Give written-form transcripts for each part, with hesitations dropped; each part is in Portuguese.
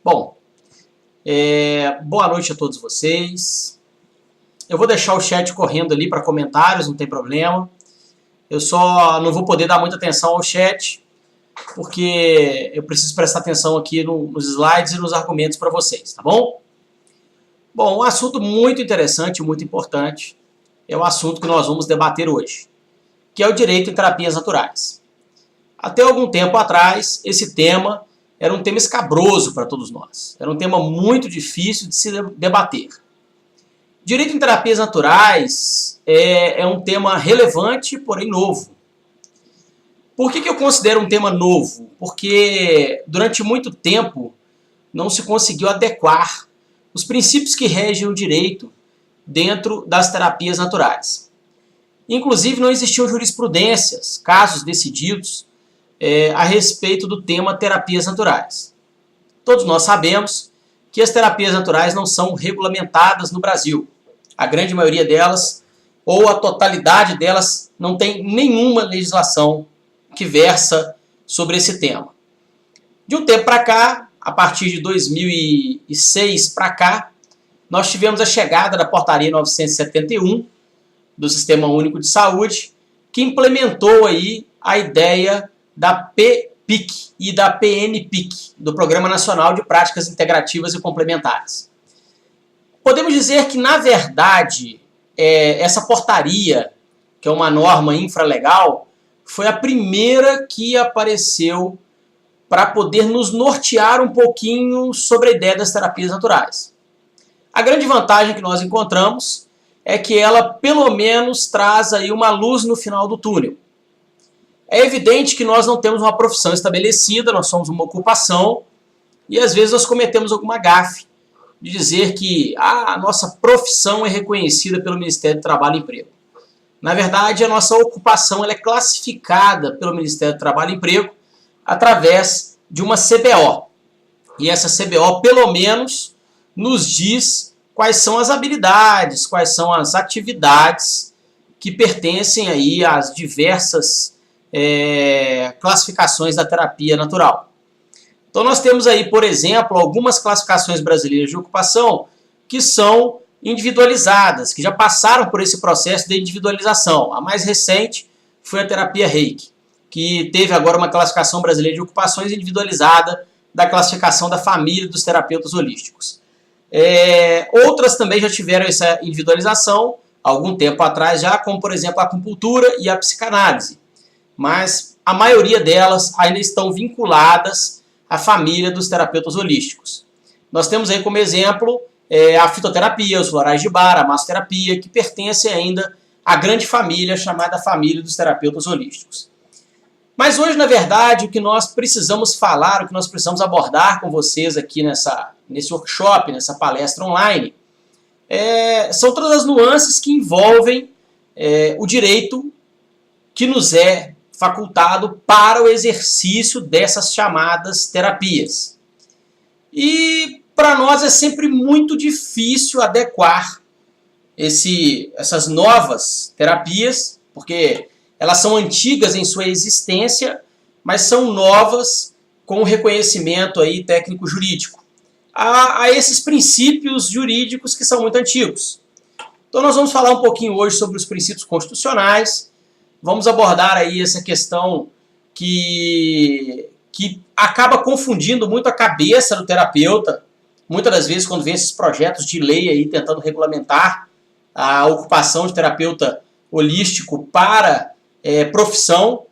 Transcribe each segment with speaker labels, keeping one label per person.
Speaker 1: Bom, boa noite a todos vocês. Eu vou deixar o chat correndo ali para comentários, não tem problema. Eu só não vou poder dar muita atenção ao chat, porque eu preciso prestar atenção aqui nos slides e nos argumentos para vocês, tá bom? Bom, um assunto muito interessante, muito importante, é o assunto que nós vamos debater hoje, que é o direito em terapias naturais. Até algum tempo atrás, esse tema era um tema escabroso para todos nós. Era um tema muito difícil de se debater. Direito em terapias naturais é um tema relevante, porém novo. Por que eu considero um tema novo? Porque durante muito tempo não se conseguiu adequar os princípios que regem o direito dentro das terapias naturais. Inclusive não existiam jurisprudências, casos decididos a respeito do tema terapias naturais. Todos nós sabemos que as terapias naturais não são regulamentadas no Brasil. A grande maioria delas, ou a totalidade delas, não tem nenhuma legislação que versa sobre esse tema. De um tempo para cá, a partir de 2006 para cá, nós tivemos a chegada da Portaria 971 do Sistema Único de Saúde, que implementou aí a ideia da PPIC e da PNPIC, do Programa Nacional de Práticas Integrativas e Complementares. Podemos dizer que, na verdade, essa portaria, que é uma norma infralegal, foi a primeira que apareceu para poder nos nortear um pouquinho sobre a ideia das terapias naturais. A grande vantagem que nós encontramos é que ela, pelo menos, traz aí uma luz no final do túnel. É evidente que nós não temos uma profissão estabelecida, nós somos uma ocupação, e às vezes nós cometemos alguma gafe de dizer que a nossa profissão é reconhecida pelo Ministério do Trabalho e Emprego. Na verdade, a nossa ocupação ela é classificada pelo Ministério do Trabalho e Emprego através de uma CBO. E essa CBO, pelo menos, nos diz quais são as habilidades, quais são as atividades que pertencem aí às diversas classificações da terapia natural. Então nós temos aí, por exemplo, algumas classificações brasileiras de ocupação que são individualizadas, que já passaram por esse processo de individualização. A mais recente foi a terapia Reiki, que teve agora uma classificação brasileira de ocupações individualizada da classificação da família dos terapeutas holísticos. Outras também já tiveram essa individualização algum tempo atrás já, como por exemplo a acupuntura e a psicanálise. Mas a maioria delas ainda estão vinculadas à família dos terapeutas holísticos. Nós temos aí como exemplo a fitoterapia, os florais de bar, a massoterapia, que pertencem ainda à grande família chamada família dos terapeutas holísticos. Mas hoje, na verdade, o que nós precisamos falar, o que nós precisamos abordar com vocês aqui nesse workshop, nessa palestra online, são todas as nuances que envolvem o direito que nos é facultado para o exercício dessas chamadas terapias. E para nós é sempre muito difícil adequar essas novas terapias, porque elas são antigas em sua existência, mas são novas com o reconhecimento aí técnico-jurídico, a esses princípios jurídicos que são muito antigos. Então nós vamos falar um pouquinho hoje sobre os princípios constitucionais. Vamos abordar aí essa questão que acaba confundindo muito a cabeça do terapeuta, muitas das vezes quando vem esses projetos de lei aí tentando regulamentar a ocupação de terapeuta holístico para profissão,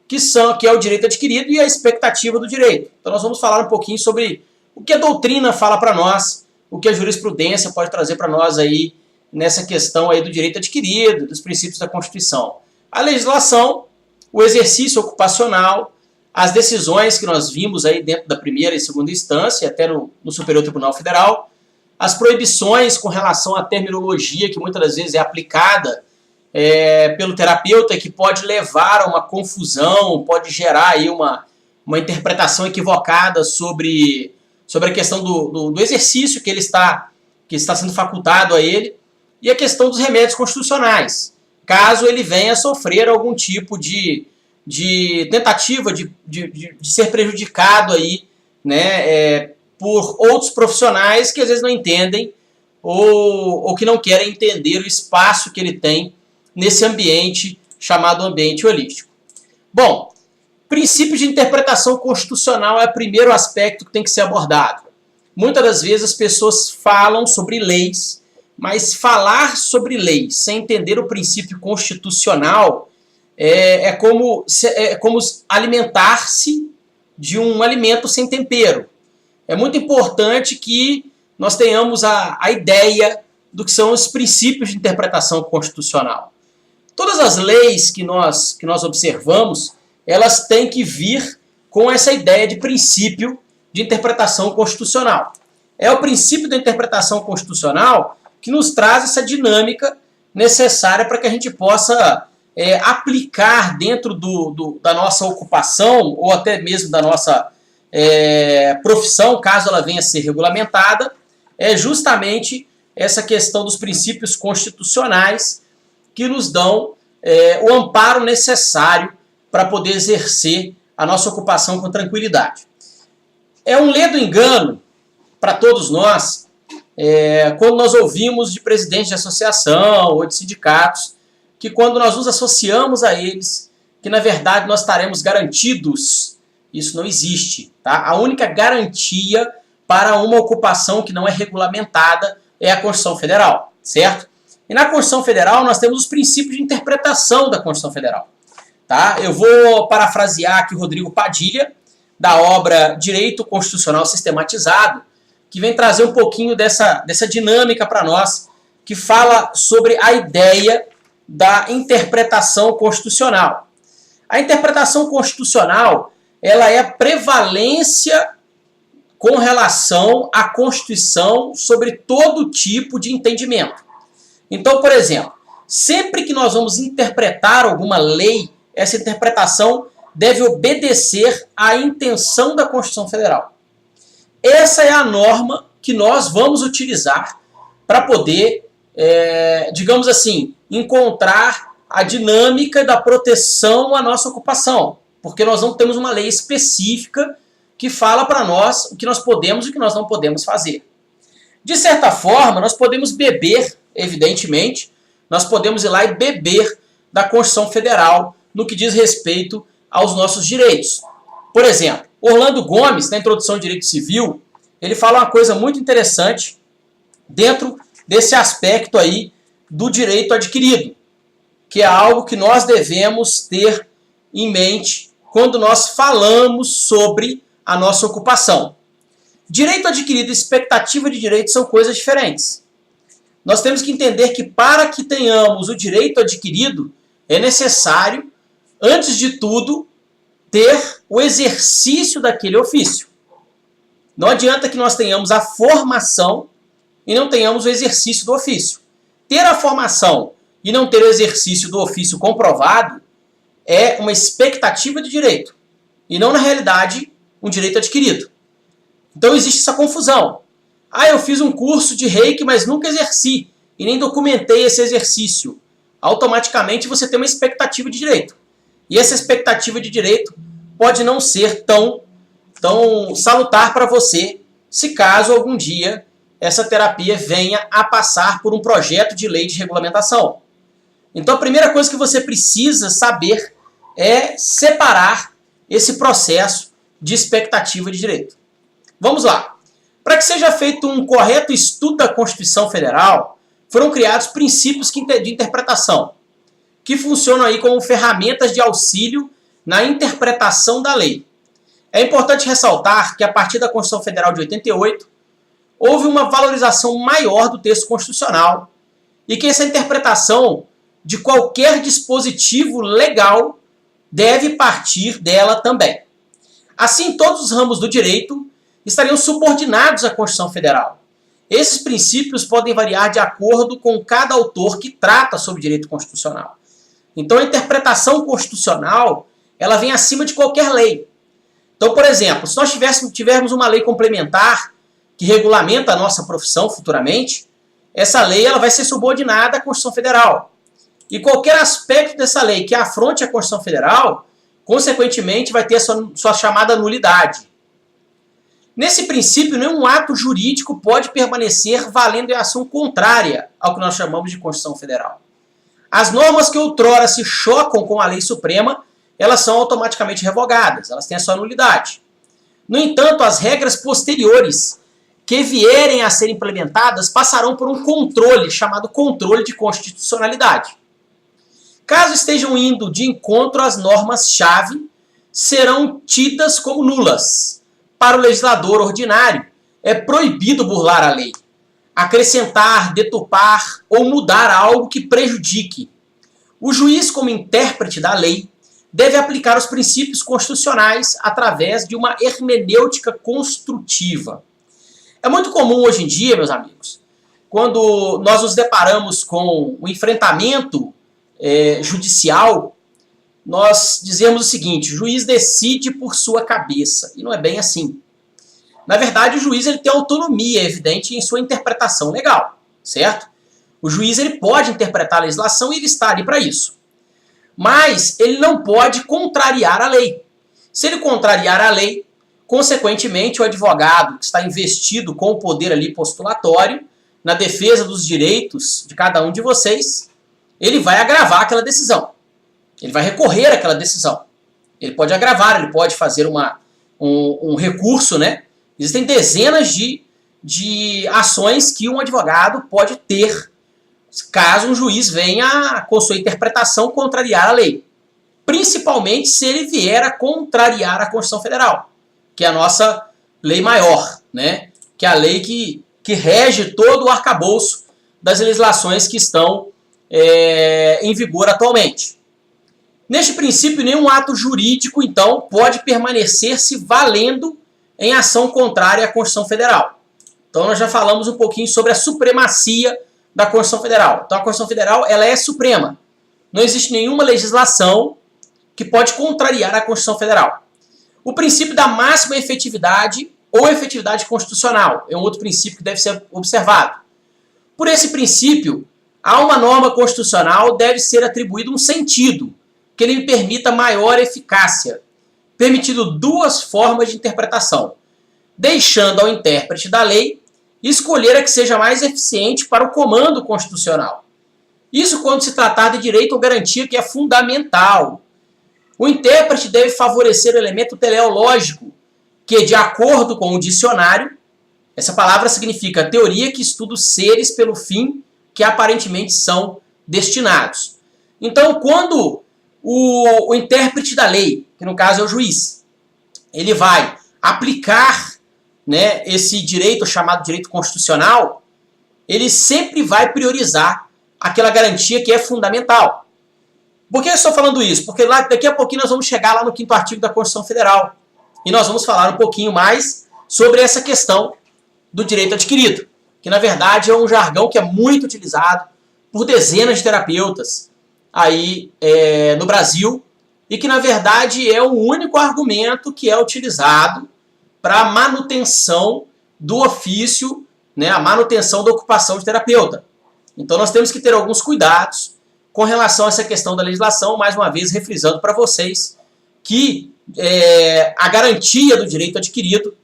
Speaker 1: que é o direito adquirido e a expectativa do direito. Então nós vamos falar um pouquinho sobre o que a doutrina fala para nós, o que a jurisprudência pode trazer para nós aí nessa questão aí do direito adquirido, dos princípios da Constituição. A legislação, o exercício ocupacional, as decisões que nós vimos aí dentro da primeira e segunda instância, até no Superior Tribunal Federal, as proibições com relação à terminologia que muitas das vezes é aplicada pelo terapeuta, que pode levar a uma confusão, pode gerar aí uma interpretação equivocada sobre a questão do exercício que está sendo facultado a ele, e a questão dos remédios constitucionais, caso ele venha a sofrer algum tipo de tentativa de ser prejudicado aí, né, por outros profissionais que às vezes não entendem ou que não querem entender o espaço que ele tem nesse ambiente chamado ambiente holístico. Bom, princípio de interpretação constitucional é o primeiro aspecto que tem que ser abordado. Muitas das vezes as pessoas falam sobre leis, mas falar sobre leis sem entender o princípio constitucional é como alimentar-se de um alimento sem tempero. É muito importante que nós tenhamos a ideia do que são os princípios de interpretação constitucional. Todas as leis que nós observamos, elas têm que vir com essa ideia de princípio de interpretação constitucional. É o princípio da interpretação constitucional que nos traz essa dinâmica necessária para que a gente possa aplicar dentro da nossa ocupação ou até mesmo da nossa profissão, caso ela venha a ser regulamentada, é justamente essa questão dos princípios constitucionais que nos dão o amparo necessário para poder exercer a nossa ocupação com tranquilidade. É um ledo engano para todos nós quando nós ouvimos de presidentes de associação ou de sindicatos que quando nós nos associamos a eles, que na verdade nós estaremos garantidos. Isso não existe. Tá? A única garantia para uma ocupação que não é regulamentada é a Constituição Federal, certo? E na Constituição Federal nós temos os princípios de interpretação da Constituição Federal. Tá? Eu vou parafrasear aqui o Rodrigo Padilha, da obra Direito Constitucional Sistematizado, que vem trazer um pouquinho dessa dinâmica para nós, que fala sobre a ideia da interpretação constitucional. A interpretação constitucional ela é a prevalência com relação à Constituição sobre todo tipo de entendimento. Então, por exemplo, sempre que nós vamos interpretar alguma lei, essa interpretação deve obedecer à intenção da Constituição Federal. Essa é a norma que nós vamos utilizar para poder, digamos assim, encontrar a dinâmica da proteção à nossa ocupação. Porque nós não temos uma lei específica que fala para nós o que nós podemos e o que nós não podemos fazer. De certa forma, nós podemos beber, evidentemente, nós podemos ir lá e beber da Constituição Federal no que diz respeito aos nossos direitos. Por exemplo, Orlando Gomes, na introdução ao direito civil, ele fala uma coisa muito interessante dentro desse aspecto aí do direito adquirido, que é algo que nós devemos ter em mente quando nós falamos sobre a nossa ocupação. Direito adquirido e expectativa de direito são coisas diferentes. Nós temos que entender que para que tenhamos o direito adquirido, é necessário, antes de tudo, ter o exercício daquele ofício. Não adianta que nós tenhamos a formação e não tenhamos o exercício do ofício. Ter a formação e não ter o exercício do ofício comprovado é uma expectativa de direito e não, na realidade, um direito adquirido. Então existe essa confusão. Eu fiz um curso de reiki, mas nunca exerci e nem documentei esse exercício. Automaticamente você tem uma expectativa de direito. E essa expectativa de direito pode não ser tão salutar para você, se caso algum dia essa terapia venha a passar por um projeto de lei de regulamentação. Então a primeira coisa que você precisa saber é separar esse processo de expectativa de direito. Vamos lá. Para que seja feito um correto estudo da Constituição Federal, foram criados princípios de interpretação, que funcionam aí como ferramentas de auxílio na interpretação da lei. É importante ressaltar que a partir da Constituição Federal de 88, houve uma valorização maior do texto constitucional e que essa interpretação de qualquer dispositivo legal deve partir dela também. Assim, todos os ramos do direito estariam subordinados à Constituição Federal. Esses princípios podem variar de acordo com cada autor que trata sobre direito constitucional. Então, a interpretação constitucional ela vem acima de qualquer lei. Então, por exemplo, se nós tivermos uma lei complementar que regulamenta a nossa profissão futuramente, essa lei ela vai ser subordinada à Constituição Federal. E qualquer aspecto dessa lei que afronte a Constituição Federal, consequentemente, vai ter a sua chamada nulidade. Nesse princípio, nenhum ato jurídico pode permanecer valendo em ação contrária ao que nós chamamos de Constituição Federal. As normas que outrora se chocam com a lei suprema, elas são automaticamente revogadas, elas têm a sua nulidade. No entanto, as regras posteriores que vierem a ser implementadas passarão por um controle chamado controle de constitucionalidade. Caso estejam indo de encontro às normas-chave, serão tidas como nulas. Para o legislador ordinário, é proibido burlar a lei, acrescentar, deturpar ou mudar algo que prejudique. O juiz, como intérprete da lei, deve aplicar os princípios constitucionais através de uma hermenêutica construtiva. É muito comum hoje em dia, meus amigos, quando nós nos deparamos com o enfrentamento judicial, nós dizemos o seguinte: o juiz decide por sua cabeça. E não é bem assim. Na verdade, o juiz ele tem autonomia evidente em sua interpretação legal, certo? O juiz ele pode interpretar a legislação e ele está ali para isso. Mas ele não pode contrariar a lei. Se ele contrariar a lei, consequentemente, o advogado que está investido com o poder ali postulatório, na defesa dos direitos de cada um de vocês, ele vai agravar aquela decisão. Ele vai recorrer àquela decisão. Ele pode agravar, ele pode fazer um recurso, né? Existem dezenas de ações que um advogado pode ter caso um juiz venha, com sua interpretação, contrariar a lei. Principalmente se ele vier a contrariar a Constituição Federal, que é a nossa lei maior, né? Que é a lei que rege todo o arcabouço das legislações que estão em vigor atualmente. Neste princípio, nenhum ato jurídico, então, pode permanecer-se valendo em ação contrária à Constituição Federal. Então, nós já falamos um pouquinho sobre a supremacia da Constituição Federal. Então, a Constituição Federal ela é suprema. Não existe nenhuma legislação que pode contrariar a Constituição Federal. O princípio da máxima efetividade ou efetividade constitucional é um outro princípio que deve ser observado. Por esse princípio, a uma norma constitucional deve ser atribuído um sentido que lhe permita maior eficácia, permitindo duas formas de interpretação, deixando ao intérprete da lei escolher a que seja mais eficiente para o comando constitucional. Isso quando se tratar de direito ou garantia que é fundamental. O intérprete deve favorecer o elemento teleológico, que, de acordo com o dicionário, essa palavra significa teoria que estuda os seres pelo fim que aparentemente são destinados. Então, quando o intérprete da lei, que no caso é o juiz, ele vai aplicar, né, esse direito chamado direito constitucional, ele sempre vai priorizar aquela garantia que é fundamental. Por que eu estou falando isso? Porque daqui a pouquinho nós vamos chegar lá no 5º artigo da Constituição Federal e nós vamos falar um pouquinho mais sobre essa questão do direito adquirido, que na verdade é um jargão que é muito utilizado por dezenas de terapeutas aí no Brasil e que na verdade é o único argumento que é utilizado para a manutenção do ofício, né, a manutenção da ocupação de terapeuta. Então nós temos que ter alguns cuidados com relação a essa questão da legislação, mais uma vez refrisando para vocês que a garantia do direito adquirido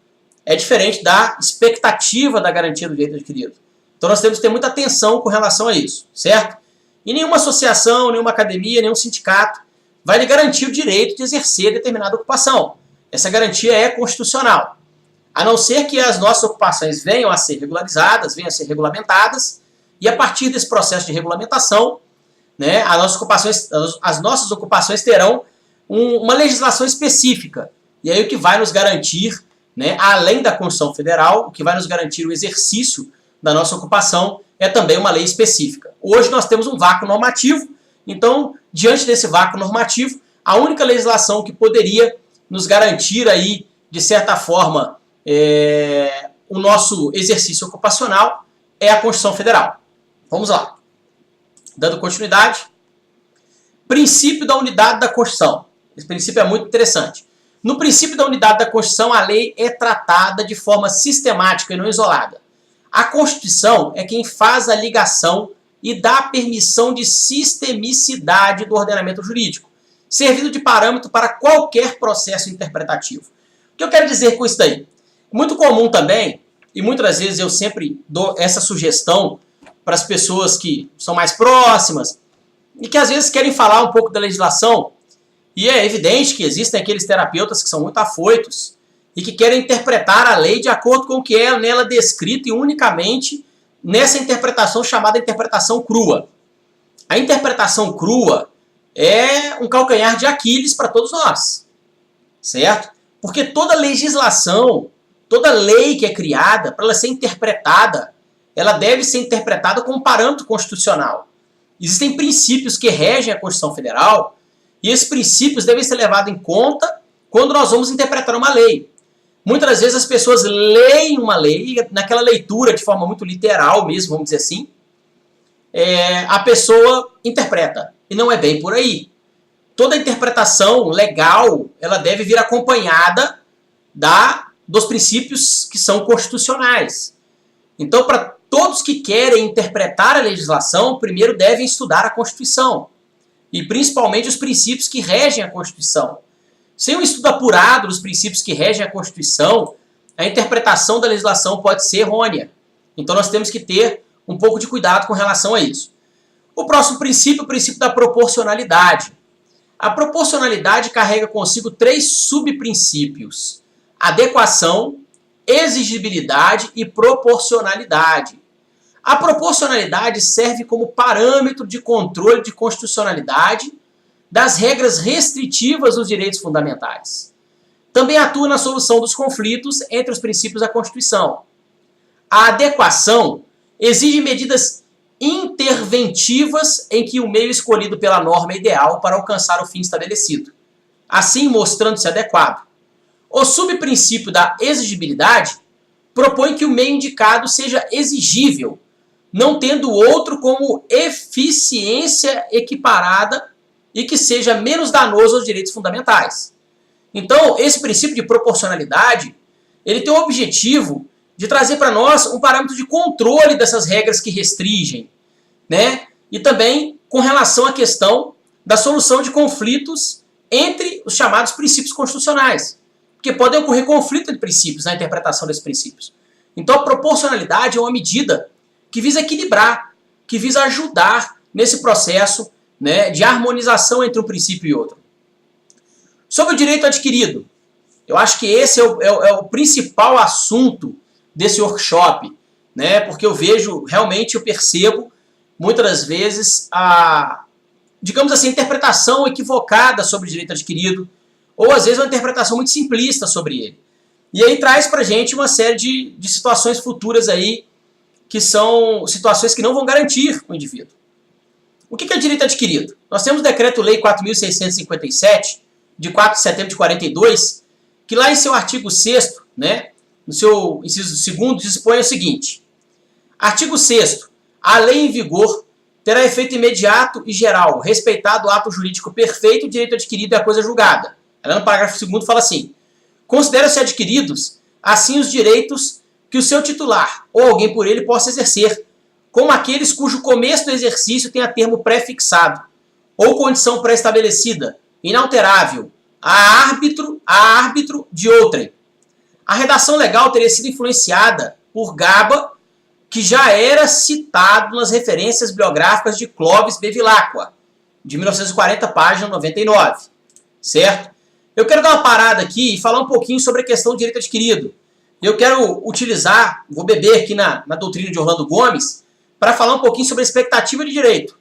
Speaker 1: é diferente da expectativa da garantia do direito adquirido. Então nós temos que ter muita atenção com relação a isso, certo? E nenhuma associação, nenhuma academia, nenhum sindicato vai lhe garantir o direito de exercer determinada ocupação. Essa garantia é constitucional. A não ser que as nossas ocupações venham a ser regularizadas, venham a ser regulamentadas, e a partir desse processo de regulamentação, né, as nossas ocupações terão uma legislação específica. E aí o que vai nos garantir, né, além da Constituição Federal, o que vai nos garantir o exercício da nossa ocupação é também uma lei específica. Hoje nós temos um vácuo normativo, então, diante desse vácuo normativo, a única legislação que poderia nos garantir aí, de certa forma, o nosso exercício ocupacional é a Constituição Federal. Vamos lá. Dando continuidade. Princípio da unidade da Constituição. Esse princípio é muito interessante. No princípio da unidade da Constituição, a lei é tratada de forma sistemática e não isolada. A Constituição é quem faz a ligação e dá a permissão de sistemicidade do ordenamento jurídico, servindo de parâmetro para qualquer processo interpretativo. O que eu quero dizer com isso daí? Muito comum também, e muitas das vezes eu sempre dou essa sugestão para as pessoas que são mais próximas e que às vezes querem falar um pouco da legislação, e é evidente que existem aqueles terapeutas que são muito afoitos e que querem interpretar a lei de acordo com o que é nela descrito e unicamente nessa interpretação chamada interpretação crua. A interpretação crua é um calcanhar de Aquiles para todos nós, certo? Porque toda legislação, toda lei que é criada, para ela ser interpretada, ela deve ser interpretada como parâmetro constitucional. Existem princípios que regem a Constituição Federal e esses princípios devem ser levados em conta quando nós vamos interpretar uma lei. Muitas das vezes as pessoas leem uma lei, naquela leitura de forma muito literal mesmo, vamos dizer assim, a pessoa interpreta. E não é bem por aí. Toda interpretação legal, ela deve vir acompanhada dos princípios que são constitucionais. Então, para todos que querem interpretar a legislação, primeiro devem estudar a Constituição. E principalmente os princípios que regem a Constituição. Sem um estudo apurado dos princípios que regem a Constituição, a interpretação da legislação pode ser errônea. Então nós temos que ter um pouco de cuidado com relação a isso. O próximo princípio é o princípio da proporcionalidade. A proporcionalidade carrega consigo 3 subprincípios: adequação, exigibilidade e proporcionalidade. A proporcionalidade serve como parâmetro de controle de constitucionalidade das regras restritivas dos direitos fundamentais. Também atua na solução dos conflitos entre os princípios da Constituição. A adequação exige medidas interventivas em que o meio escolhido pela norma é ideal para alcançar o fim estabelecido, assim mostrando-se adequado. O subprincípio da exigibilidade propõe que o meio indicado seja exigível, não tendo outro como eficiência equiparada e que seja menos danoso aos direitos fundamentais. Então, esse princípio de proporcionalidade, ele tem o objetivo de trazer para nós um parâmetro de controle dessas regras que restringem, né? E também com relação à questão da solução de conflitos entre os chamados princípios constitucionais, porque podem ocorrer conflitos de princípios na interpretação desses princípios. Então, a proporcionalidade é uma medida que visa equilibrar, que visa ajudar nesse processo, né, de harmonização entre um princípio e outro. Sobre o direito adquirido, eu acho que esse é o principal assunto desse workshop, né, porque eu vejo, realmente eu percebo, muitas das vezes, digamos assim, a interpretação equivocada sobre o direito adquirido, ou às vezes uma interpretação muito simplista sobre ele. E aí traz pra gente uma série de situações futuras aí, que são situações que não vão garantir o indivíduo. O que é direito adquirido? Nós temos o Decreto-Lei 4.657, de 4 de setembro de 42, que lá em seu artigo 6º, né, no seu inciso 2º, dispõe o seguinte: artigo 6º, a lei em vigor terá efeito imediato e geral, respeitado o ato jurídico perfeito, o direito adquirido e a coisa julgada. Ela no parágrafo 2º fala assim: consideram-se adquiridos, assim, os direitos que o seu titular ou alguém por ele possa exercer, como aqueles cujo começo do exercício tenha termo pré-fixado, ou condição pré-estabelecida, inalterável, a árbitro de outrem. A redação legal teria sido influenciada por Gaba, que já era citado nas referências bibliográficas de Clovis Bevilacqua, de 1940, página 99. Certo? Eu quero dar uma parada aqui e falar um pouquinho sobre a questão do direito adquirido. Eu quero utilizar, vou beber aqui na doutrina de Orlando Gomes, para falar um pouquinho sobre a expectativa de direito,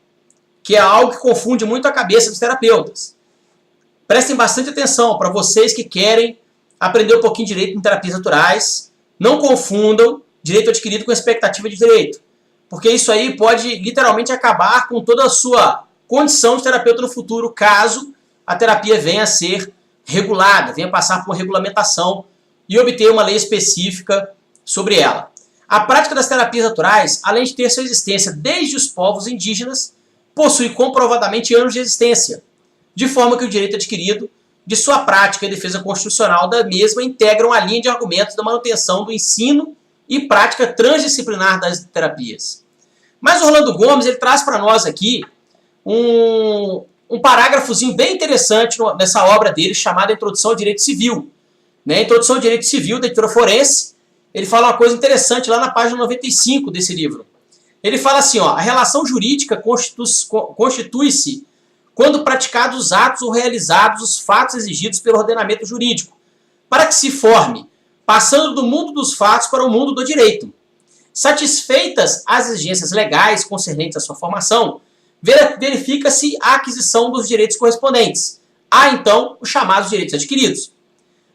Speaker 1: que é algo que confunde muito a cabeça dos terapeutas. Prestem bastante atenção para vocês que querem aprender um pouquinho de direito em terapias naturais. Não confundam direito adquirido com expectativa de direito, porque isso aí pode literalmente acabar com toda a sua condição de terapeuta no futuro, caso a terapia venha a ser regulada, venha passar por uma regulamentação e obter uma lei específica sobre ela. A prática das terapias naturais, além de ter sua existência desde os povos indígenas, possui comprovadamente anos de existência, de forma que o direito adquirido, de sua prática e defesa constitucional da mesma, integram a linha de argumentos da manutenção do ensino e prática transdisciplinar das terapias. Mas Orlando Gomes ele traz para nós aqui um parágrafozinho bem interessante nessa obra dele, chamada Introdução ao Direito Civil, né, Introdução ao Direito Civil, da editora Forense, ele fala uma coisa interessante lá na página 95 desse livro. Ele fala assim, ó, a relação jurídica constitui-se quando praticados os atos ou realizados os fatos exigidos pelo ordenamento jurídico, para que se forme, passando do mundo dos fatos para o mundo do direito. Satisfeitas as exigências legais concernentes à sua formação, verifica-se a aquisição dos direitos correspondentes. Há, então, os chamados direitos adquiridos.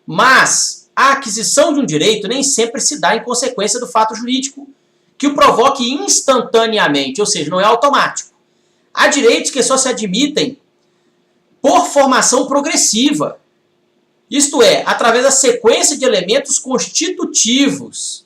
Speaker 1: Mas a aquisição de um direito nem sempre se dá em consequência do fato jurídico que o provoque instantaneamente, ou seja, não é automático. Há direitos que só se admitem por formação progressiva, isto é, através da sequência de elementos constitutivos,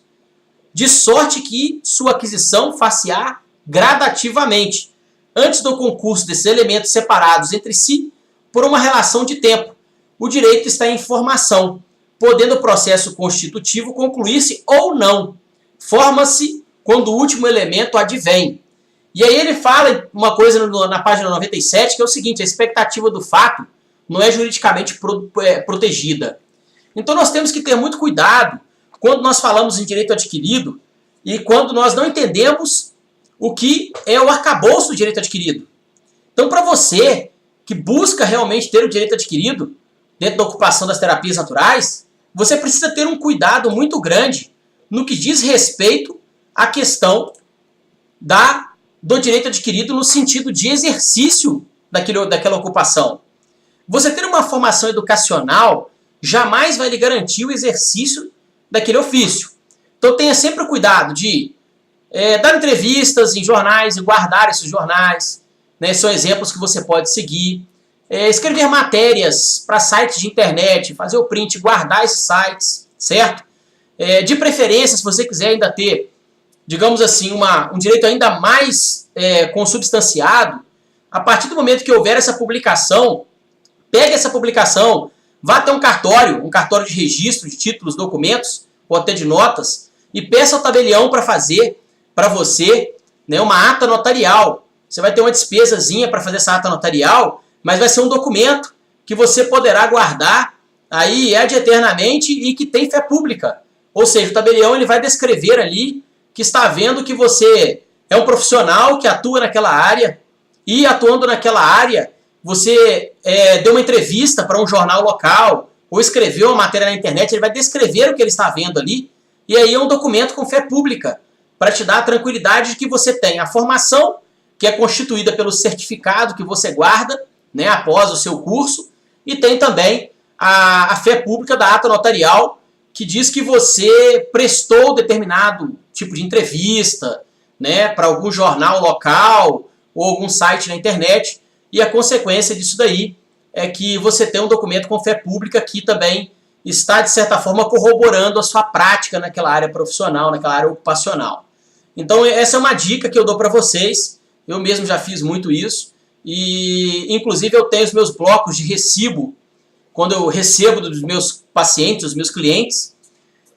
Speaker 1: de sorte que sua aquisição far-se-á gradativamente, antes do concurso desses elementos separados entre si por uma relação de tempo. O direito está em formação, podendo o processo constitutivo concluir-se ou não. Forma-se quando o último elemento advém. E aí ele fala uma coisa na página 97, que é o seguinte, a expectativa do fato não é juridicamente protegida. Então nós temos que ter muito cuidado quando nós falamos em direito adquirido e quando nós não entendemos o que é o arcabouço do direito adquirido. Então, para você que busca realmente ter o direito adquirido dentro da ocupação das terapias naturais, você precisa ter um cuidado muito grande no que diz respeito à questão do direito adquirido no sentido de exercício daquela ocupação. Você ter uma formação educacional jamais vai lhe garantir o exercício daquele ofício. Então tenha sempre o cuidado de dar entrevistas em jornais e guardar esses jornais, né, são exemplos que você pode seguir. Escrever matérias para sites de internet, fazer o print, guardar esses sites, certo? De preferência, se você quiser ainda ter, digamos assim, um direito ainda mais consubstanciado, a partir do momento que houver essa publicação, pegue essa publicação, vá até um cartório de registro de títulos, documentos, ou até de notas, e peça ao tabelião para fazer para você, né, uma ata notarial. Você vai ter uma despesazinha para fazer essa ata notarial, mas vai ser um documento que você poderá guardar aí ad eternamente e que tem fé pública. Ou seja, o tabelião ele vai descrever ali que está vendo que você é um profissional que atua naquela área e atuando naquela área você deu uma entrevista para um jornal local ou escreveu uma matéria na internet, ele vai descrever o que ele está vendo ali e aí é um documento com fé pública para te dar a tranquilidade de que você tem a formação que é constituída pelo certificado que você guarda, né, após o seu curso, e tem também a fé pública da ata notarial, que diz que você prestou determinado tipo de entrevista, né, para algum jornal local ou algum site na internet, e a consequência disso daí é que você tem um documento com fé pública que também está, de certa forma, corroborando a sua prática naquela área profissional, naquela área ocupacional. Então essa é uma dica que eu dou para vocês, eu mesmo já fiz muito isso, e inclusive eu tenho os meus blocos de recibo, quando eu recebo dos meus pacientes, dos meus clientes,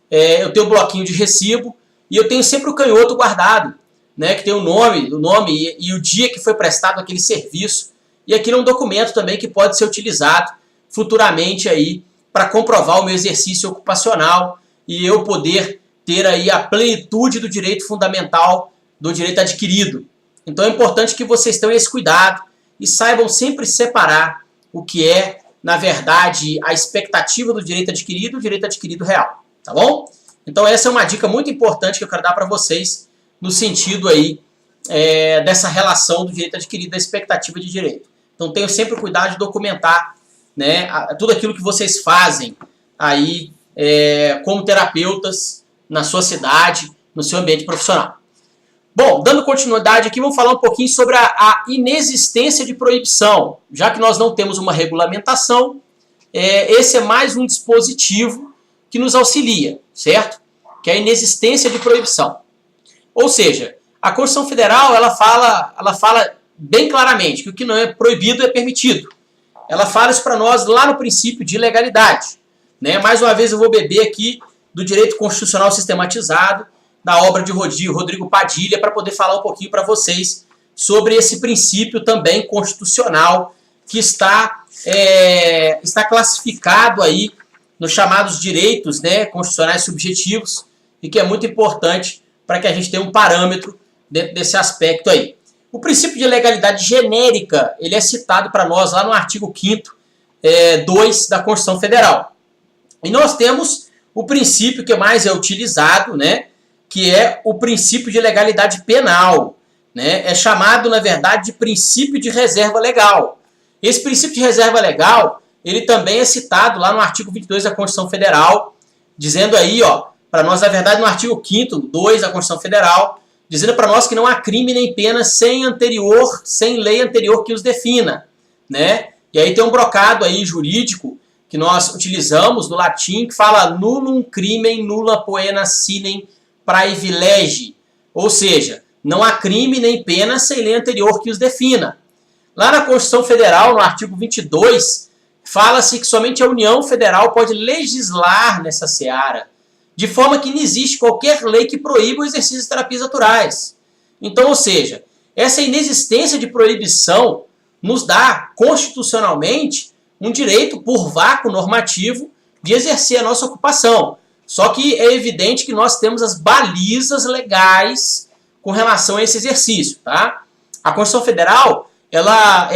Speaker 1: eu tenho um bloquinho de recibo, e eu tenho sempre o canhoto guardado, né, que tem o nome e o dia que foi prestado aquele serviço, e aquilo é um documento também que pode ser utilizado futuramente aí para comprovar o meu exercício ocupacional e eu poder ter aí a plenitude do direito fundamental, do direito adquirido. Então é importante que vocês tenham esse cuidado e saibam sempre separar o que é, na verdade, a expectativa do direito adquirido e o direito adquirido real, tá bom? Então essa é uma dica muito importante que eu quero dar para vocês no sentido aí dessa relação do direito adquirido e da expectativa de direito. Então tenham sempre o cuidado de documentar, né, tudo aquilo que vocês fazem aí como terapeutas na sua cidade, no seu ambiente profissional. Bom, dando continuidade aqui, vamos falar um pouquinho sobre a inexistência de proibição. Já que nós não temos uma regulamentação, esse é mais um dispositivo que nos auxilia, certo? Que é a inexistência de proibição. Ou seja, a Constituição Federal ela fala bem claramente que o que não é proibido é permitido. Ela fala isso para nós lá no princípio de legalidade, né? Mais uma vez eu vou beber aqui do direito constitucional sistematizado, da obra de Rodrigo Padilha, para poder falar um pouquinho para vocês sobre esse princípio também constitucional que está classificado aí nos chamados direitos, né, constitucionais subjetivos, e que é muito importante para que a gente tenha um parâmetro dentro desse aspecto aí. O princípio de legalidade genérica, ele é citado para nós lá no artigo 5º, 2 da Constituição Federal. E nós temos o princípio que mais é utilizado, né, que é o princípio de legalidade penal. Né, é chamado, na verdade, de princípio de reserva legal. Esse princípio de reserva legal, ele também é citado lá no artigo 22 da Constituição Federal, dizendo aí, ó, para nós, na verdade, no artigo 5º, 2 da Constituição Federal, dizendo para nós que não há crime nem pena sem lei anterior que os defina, né? E aí tem um brocado aí jurídico que nós utilizamos no latim que fala nullum crimen nulla poena sine praevi lege, ou seja, não há crime nem pena sem lei anterior que os defina. Lá na Constituição Federal, no artigo 22, fala-se que somente a União Federal pode legislar nessa seara, de forma que não existe qualquer lei que proíba o exercício de terapias naturais. Então, ou seja, essa inexistência de proibição nos dá, constitucionalmente, um direito por vácuo normativo de exercer a nossa ocupação. Só que é evidente que nós temos as balizas legais com relação a esse exercício. Tá? A Constituição Federal ela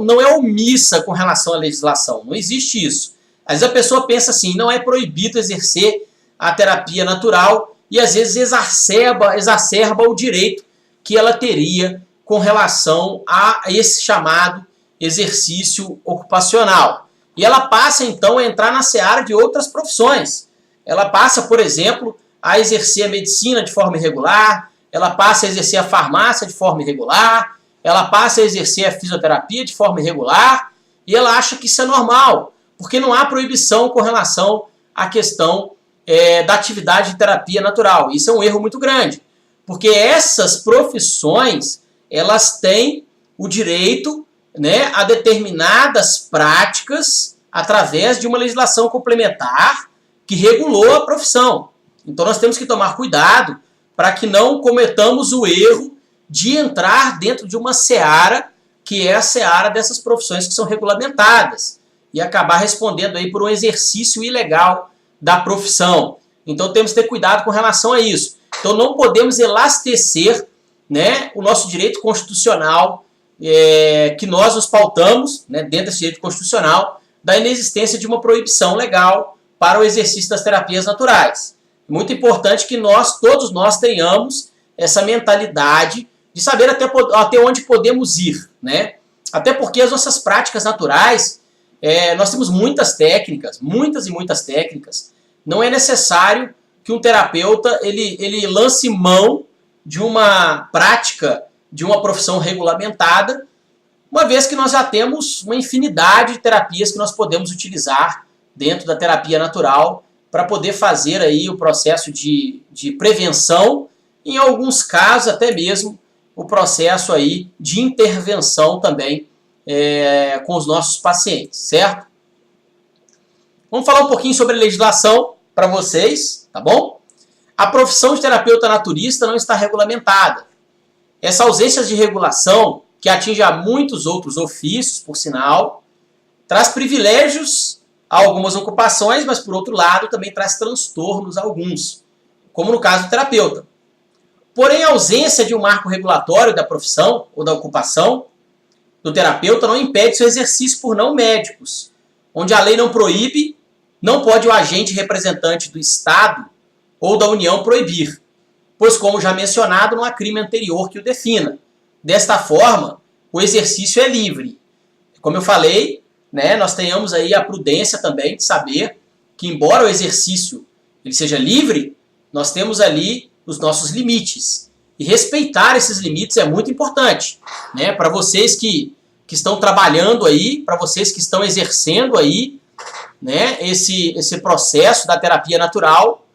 Speaker 1: não é omissa com relação à legislação. Não existe isso. Às vezes a pessoa pensa assim, não é proibido exercer a terapia natural e às vezes exacerba o direito que ela teria com relação a esse chamado exercício ocupacional. E ela passa então a entrar na seara de outras profissões. Ela passa, por exemplo, a exercer a medicina de forma irregular, ela passa a exercer a farmácia de forma irregular, ela passa a exercer a fisioterapia de forma irregular e ela acha que isso é normal, porque não há proibição com relação à questão da atividade de terapia natural. Isso é um erro muito grande, porque essas profissões elas têm o direito, né, a determinadas práticas através de uma legislação complementar que regulou a profissão. Então nós temos que tomar cuidado para que não cometamos o erro de entrar dentro de uma seara que é a seara dessas profissões que são regulamentadas e acabar respondendo aí por um exercício ilegal da profissão. Então temos que ter cuidado com relação a isso. Então não podemos elastecer, né, o nosso direito constitucional que nós nos pautamos, né, dentro desse direito constitucional da inexistência de uma proibição legal para o exercício das terapias naturais. Muito importante que todos nós tenhamos essa mentalidade de saber até onde podemos ir, né? Até porque as nossas práticas naturais, nós temos muitas técnicas, muitas e muitas técnicas. Não é necessário que um terapeuta ele lance mão de uma prática, de uma profissão regulamentada, uma vez que nós já temos uma infinidade de terapias que nós podemos utilizar dentro da terapia natural para poder fazer aí o processo de prevenção, em alguns casos até mesmo o processo aí de intervenção também com os nossos pacientes, certo? Vamos falar um pouquinho sobre a legislação para vocês, tá bom? A profissão de terapeuta naturista não está regulamentada. Essa ausência de regulação, que atinge a muitos outros ofícios, por sinal, traz privilégios a algumas ocupações, mas por outro lado também traz transtornos a alguns, como no caso do terapeuta. Porém, a ausência de um marco regulatório da profissão ou da ocupação do terapeuta não impede seu exercício por não médicos, onde a lei não proíbe, não pode o agente representante do Estado ou da União proibir, pois, como já mencionado, não há crime anterior que o defina. Desta forma, o exercício é livre. Como eu falei, né, nós tenhamos aí a prudência também de saber que, embora o exercício ele seja livre, nós temos ali os nossos limites. E respeitar esses limites é muito importante, né, para vocês que estão trabalhando aí, para vocês que estão exercendo aí, né, esse processo da terapia natural,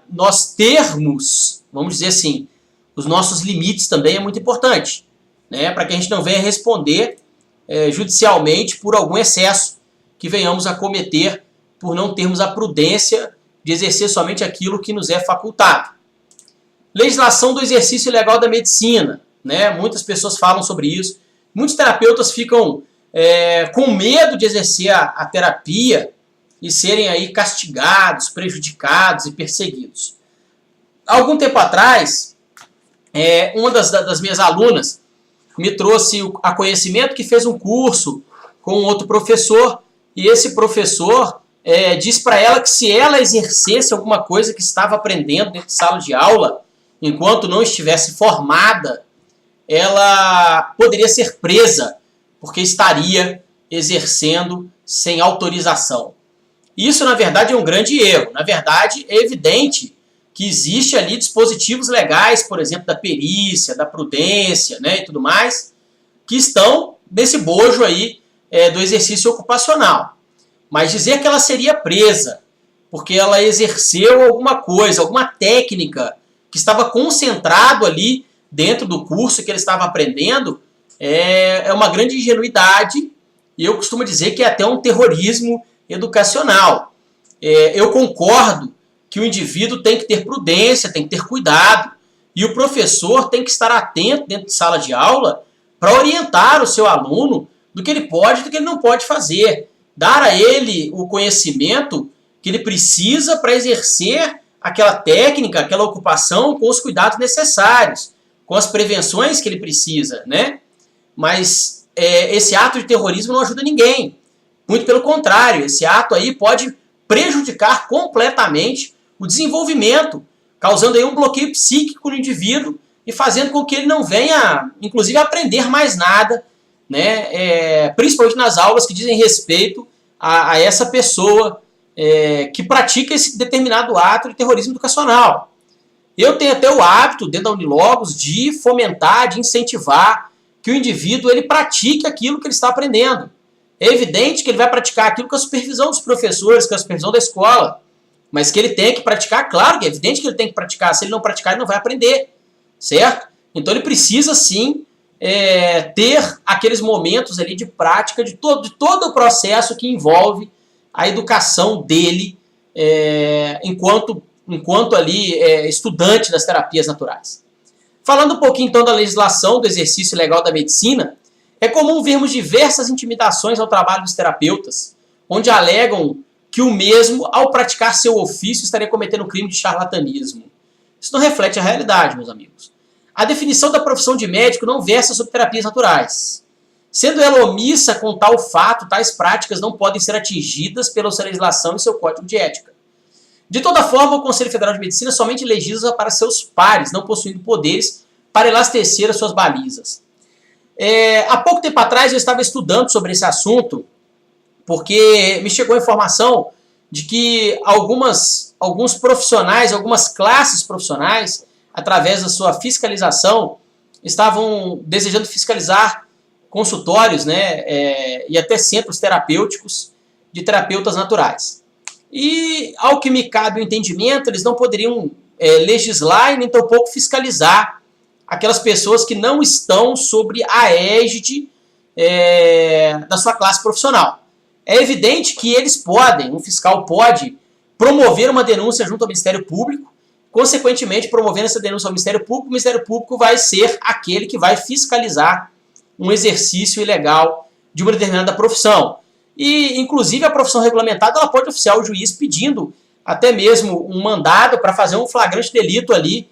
Speaker 1: nós termos, vamos dizer assim, os nossos limites também é muito importante, né, para que a gente não venha responder judicialmente por algum excesso que venhamos a cometer por não termos a prudência de exercer somente aquilo que nos é facultado. Legislação do exercício legal da medicina, né, muitas pessoas falam sobre isso, muitos terapeutas ficam com medo de exercer a terapia, e serem aí castigados, prejudicados e perseguidos. Há algum tempo atrás, uma das minhas alunas me trouxe a conhecimento que fez um curso com outro professor, e esse professor disse para ela que se ela exercesse alguma coisa que estava aprendendo dentro de sala de aula, enquanto não estivesse formada, ela poderia ser presa, porque estaria exercendo sem autorização. Isso, na verdade, é um grande erro. Na verdade, é evidente que existe ali dispositivos legais, por exemplo, da perícia, da prudência, né, e tudo mais, que estão nesse bojo aí do exercício ocupacional. Mas dizer que ela seria presa porque ela exerceu alguma coisa, alguma técnica que estava concentrado ali dentro do curso que ele estava aprendendo, é uma grande ingenuidade, e eu costumo dizer que é até um terrorismo educacional. Eu concordo que o indivíduo tem que ter prudência, tem que ter cuidado, e o professor tem que estar atento dentro de sala de aula para orientar o seu aluno do que ele pode e do que ele não pode fazer, dar a ele o conhecimento que ele precisa para exercer aquela técnica, aquela ocupação com os cuidados necessários, com as prevenções que ele precisa, né? Mas esse ato de terrorismo não ajuda ninguém. Muito pelo contrário, esse ato aí pode prejudicar completamente o desenvolvimento, causando aí um bloqueio psíquico no indivíduo e fazendo com que ele não venha, inclusive, aprender mais nada, né? Principalmente nas aulas que dizem respeito a essa pessoa que pratica esse determinado ato de terrorismo educacional. Eu tenho até o hábito, dentro da Unilogos, de fomentar, de incentivar que o indivíduo ele pratique aquilo que ele está aprendendo. É evidente que ele vai praticar aquilo com a supervisão dos professores, com a supervisão da escola, mas que ele tem que praticar, claro que é evidente que ele tem que praticar, se ele não praticar ele não vai aprender, certo? Então ele precisa sim ter aqueles momentos ali de prática de todo o processo que envolve a educação dele enquanto ali estudante das terapias naturais. Falando um pouquinho então da legislação do exercício legal da medicina, é comum vermos diversas intimidações ao trabalho dos terapeutas, onde alegam que o mesmo, ao praticar seu ofício, estaria cometendo um crime de charlatanismo. Isso não reflete a realidade, meus amigos. A definição da profissão de médico não versa sobre terapias naturais. Sendo ela omissa com tal fato, tais práticas não podem ser atingidas pela sua legislação e seu código de ética. De toda forma, o Conselho Federal de Medicina somente legisla para seus pares, não possuindo poderes para elastecer as suas balizas. Há pouco tempo atrás eu estava estudando sobre esse assunto, porque me chegou a informação de que alguns profissionais, algumas classes profissionais, através da sua fiscalização, estavam desejando fiscalizar consultórios, né, e até centros terapêuticos de terapeutas naturais. E, ao que me cabe o entendimento, eles não poderiam legislar e nem tampouco fiscalizar aquelas pessoas que não estão sobre a égide da sua classe profissional. É evidente que eles podem, um fiscal pode promover uma denúncia junto ao Ministério Público, consequentemente, promovendo essa denúncia ao Ministério Público, o Ministério Público vai ser aquele que vai fiscalizar um exercício ilegal de uma determinada profissão. E, inclusive, a profissão regulamentada ela pode oficiar o juiz pedindo até mesmo um mandado para fazer um flagrante delito ali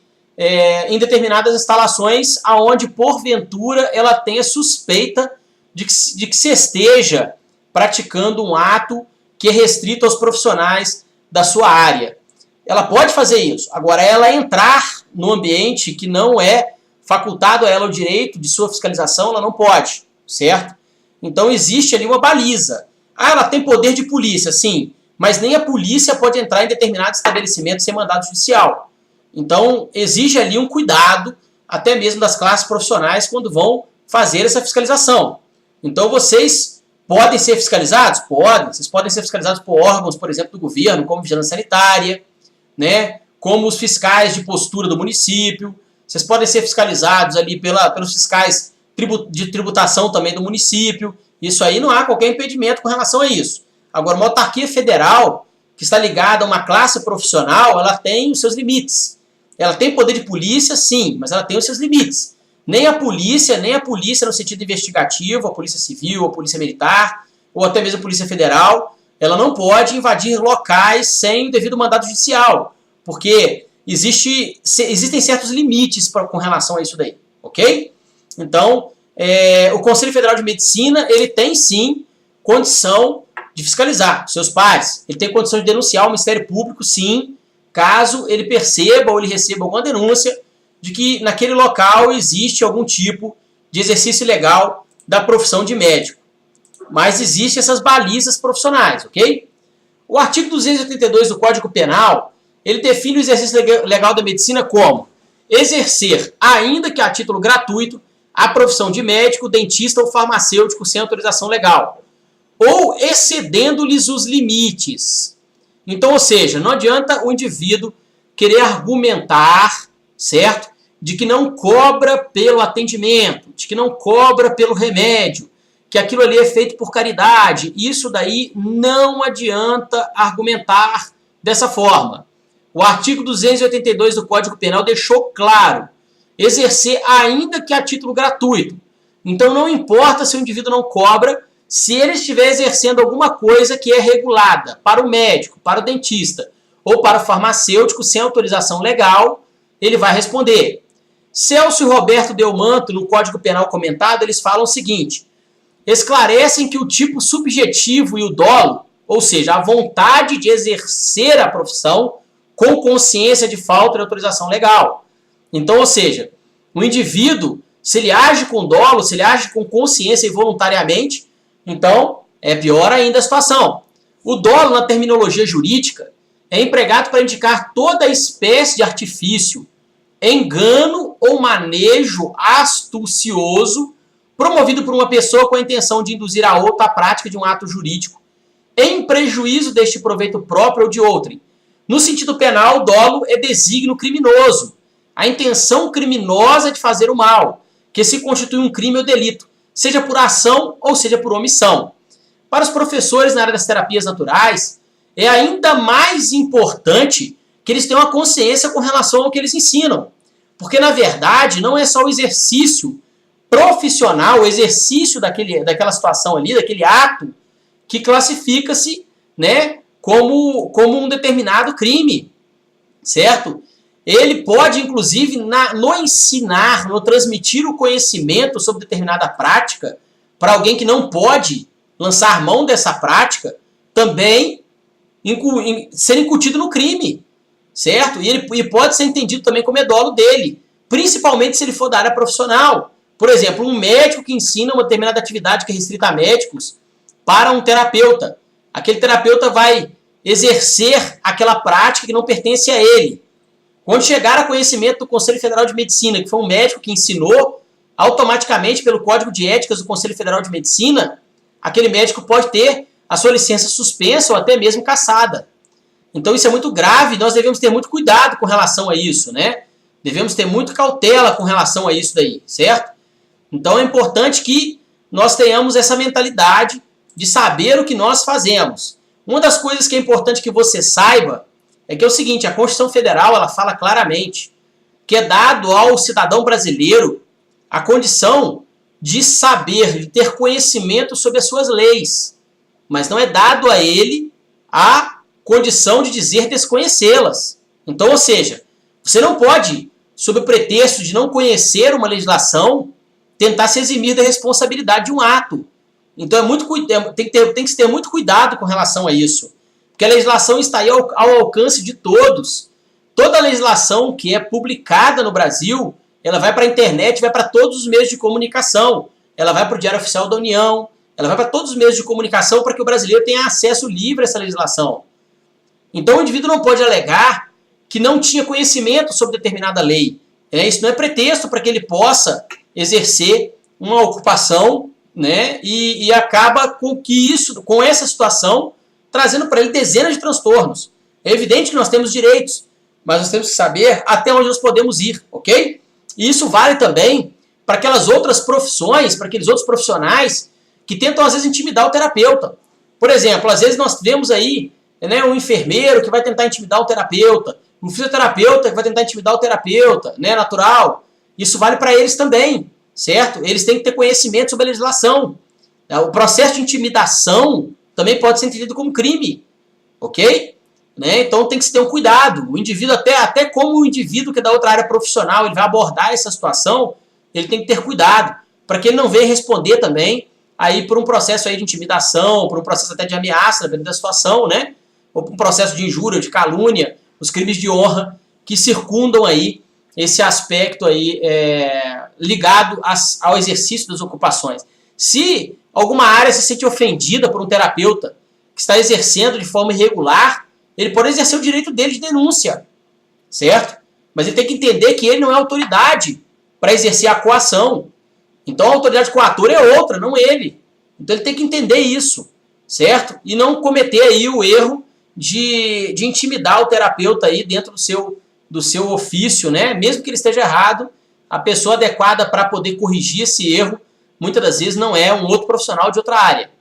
Speaker 1: em determinadas instalações aonde, porventura, ela tenha suspeita de que se esteja praticando um ato que é restrito aos profissionais da sua área. Ela pode fazer isso. Agora, ela entrar no ambiente que não é facultado a ela o direito de sua fiscalização, ela não pode, certo? Então, existe ali uma baliza. Ela tem poder de polícia, sim, mas nem a polícia pode entrar em determinado estabelecimento sem mandado judicial. Então, exige ali um cuidado, até mesmo das classes profissionais, quando vão fazer essa fiscalização. Então, vocês podem ser fiscalizados? Podem. Vocês podem ser fiscalizados por órgãos, por exemplo, do governo, como Vigilância Sanitária, né? Como os fiscais de postura do município. Vocês podem ser fiscalizados ali pelos fiscais de tributação também do município. Isso aí não há qualquer impedimento com relação a isso. Agora, uma autarquia federal, que está ligada a uma classe profissional, ela tem os seus limites. Ela tem poder de polícia, sim, mas ela tem os seus limites. Nem a polícia no sentido investigativo, a polícia civil, a polícia militar, ou até mesmo a polícia federal, ela não pode invadir locais sem o devido mandado judicial, porque existem certos limites com relação a isso daí, ok? Então, o Conselho Federal de Medicina, ele tem sim condição de fiscalizar seus pares, ele tem condição de denunciar o Ministério Público, sim, caso ele perceba ou ele receba alguma denúncia de que naquele local existe algum tipo de exercício ilegal da profissão de médico. Mas existem essas balizas profissionais, ok? O artigo 282 do Código Penal, ele define o exercício legal da medicina como exercer, ainda que a título gratuito, a profissão de médico, dentista ou farmacêutico sem autorização legal, ou excedendo-lhes os limites. Então, ou seja, não adianta o indivíduo querer argumentar, certo? De que não cobra pelo atendimento, de que não cobra pelo remédio, que aquilo ali é feito por caridade. Isso daí não adianta argumentar dessa forma. O artigo 282 do Código Penal deixou claro, exercer ainda que a título gratuito. Então não importa se o indivíduo não cobra, se ele estiver exercendo alguma coisa que é regulada para o médico, para o dentista ou para o farmacêutico sem autorização legal, ele vai responder. Celso e Roberto Delmanto, no Código Penal comentado, eles falam o seguinte: esclarecem que o tipo subjetivo e o dolo, ou seja, a vontade de exercer a profissão com consciência de falta de autorização legal. Então, ou seja, o indivíduo, se ele age com dolo, se ele age com consciência e voluntariamente, então é pior ainda a situação. O dolo, na terminologia jurídica, é empregado para indicar toda espécie de artifício, engano ou manejo astucioso promovido por uma pessoa com a intenção de induzir a outra à prática de um ato jurídico, em prejuízo deste proveito próprio ou de outrem. No sentido penal, o dolo é desígnio criminoso, a intenção criminosa de fazer o mal, que se constitui um crime ou delito, seja por ação ou seja por omissão. Para os professores na área das terapias naturais, é ainda mais importante que eles tenham uma consciência com relação ao que eles ensinam. Porque, na verdade, não é só o exercício profissional, o exercício daquela situação ali, daquele ato, que classifica-se, né, como um determinado crime, certo? Ele pode, inclusive, no ensinar, no transmitir o conhecimento sobre determinada prática, para alguém que não pode lançar mão dessa prática, também ser incutido no crime, certo? E ele pode ser entendido também como dolo dele, principalmente se ele for da área profissional. Por exemplo, um médico que ensina uma determinada atividade que é restrita a médicos para um terapeuta. Aquele terapeuta vai exercer aquela prática que não pertence a ele. Quando chegar a conhecimento do Conselho Federal de Medicina, que foi um médico que ensinou, automaticamente, pelo Código de Éticas do Conselho Federal de Medicina, aquele médico pode ter a sua licença suspensa ou até mesmo cassada. Então isso é muito grave, nós devemos ter muito cuidado com relação a isso, né? Devemos ter muito cautela com relação a isso daí, certo? Então é importante que nós tenhamos essa mentalidade de saber o que nós fazemos. Uma das coisas que é importante que você saiba é que é o seguinte: a Constituição Federal ela fala claramente que é dado ao cidadão brasileiro a condição de saber, de ter conhecimento sobre as suas leis, mas não é dado a ele a condição de dizer desconhecê-las. Então, ou seja, você não pode, sob o pretexto de não conhecer uma legislação, tentar se eximir da responsabilidade de um ato. Então tem que se ter muito cuidado com relação a isso. Porque a legislação está aí ao alcance de todos. Toda legislação que é publicada no Brasil, ela vai para a internet, vai para todos os meios de comunicação. Ela vai para o Diário Oficial da União, ela vai para todos os meios de comunicação para que o brasileiro tenha acesso livre a essa legislação. Então o indivíduo não pode alegar que não tinha conhecimento sobre determinada lei. Isso não é pretexto para que ele possa exercer uma ocupação, né, e acaba com essa situação trazendo para ele dezenas de transtornos. É evidente que nós temos direitos, mas nós temos que saber até onde nós podemos ir, ok? E isso vale também para aquelas outras profissões, para aqueles outros profissionais que tentam às vezes intimidar o terapeuta. Por exemplo, às vezes nós vemos aí, né, um enfermeiro que vai tentar intimidar o terapeuta, um fisioterapeuta que vai tentar intimidar o terapeuta, né, natural. Isso vale para eles também, certo? Eles têm que ter conhecimento sobre a legislação. O processo de intimidação, também pode ser entendido como crime, ok? Né? Então tem que se ter um cuidado. O indivíduo, até como o indivíduo que é da outra área profissional, ele vai abordar essa situação, ele tem que ter cuidado, para que ele não venha responder também aí por um processo aí de intimidação, por um processo até de ameaça, dependendo da situação, né? Ou por um processo de injúria, de calúnia, os crimes de honra que circundam aí esse aspecto aí ligado ao exercício das ocupações. Se alguma área se sente ofendida por um terapeuta que está exercendo de forma irregular, ele pode exercer o direito dele de denúncia, certo? Mas ele tem que entender que ele não é autoridade para exercer a coação. Então a autoridade coatora é outra, não ele. Então ele tem que entender isso, certo? E não cometer aí o erro de intimidar o terapeuta aí dentro do seu ofício, né? Mesmo que ele esteja errado, a pessoa adequada para poder corrigir esse erro, muitas das vezes não é um outro profissional de outra área.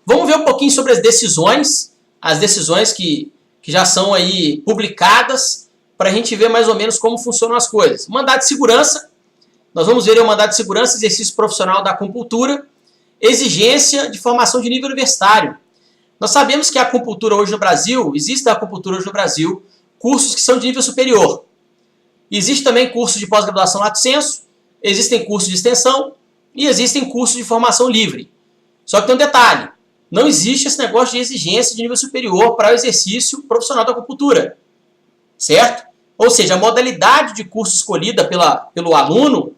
Speaker 1: Vamos ver um pouquinho sobre as decisões que já são aí publicadas, para a gente ver mais ou menos como funcionam as coisas. Mandado de segurança, nós vamos ver o mandado de segurança, exercício profissional da acupuntura, exigência de formação de nível universitário. Nós sabemos que a acupuntura hoje no Brasil, existe a acupuntura hoje no Brasil, cursos que são de nível superior. Existe também curso de pós-graduação lato sensu, existem cursos de extensão e existem cursos de formação livre. Só que tem um detalhe, não existe esse negócio de exigência de nível superior para o exercício profissional da acupuntura, certo? Ou seja, a modalidade de curso escolhida pelo aluno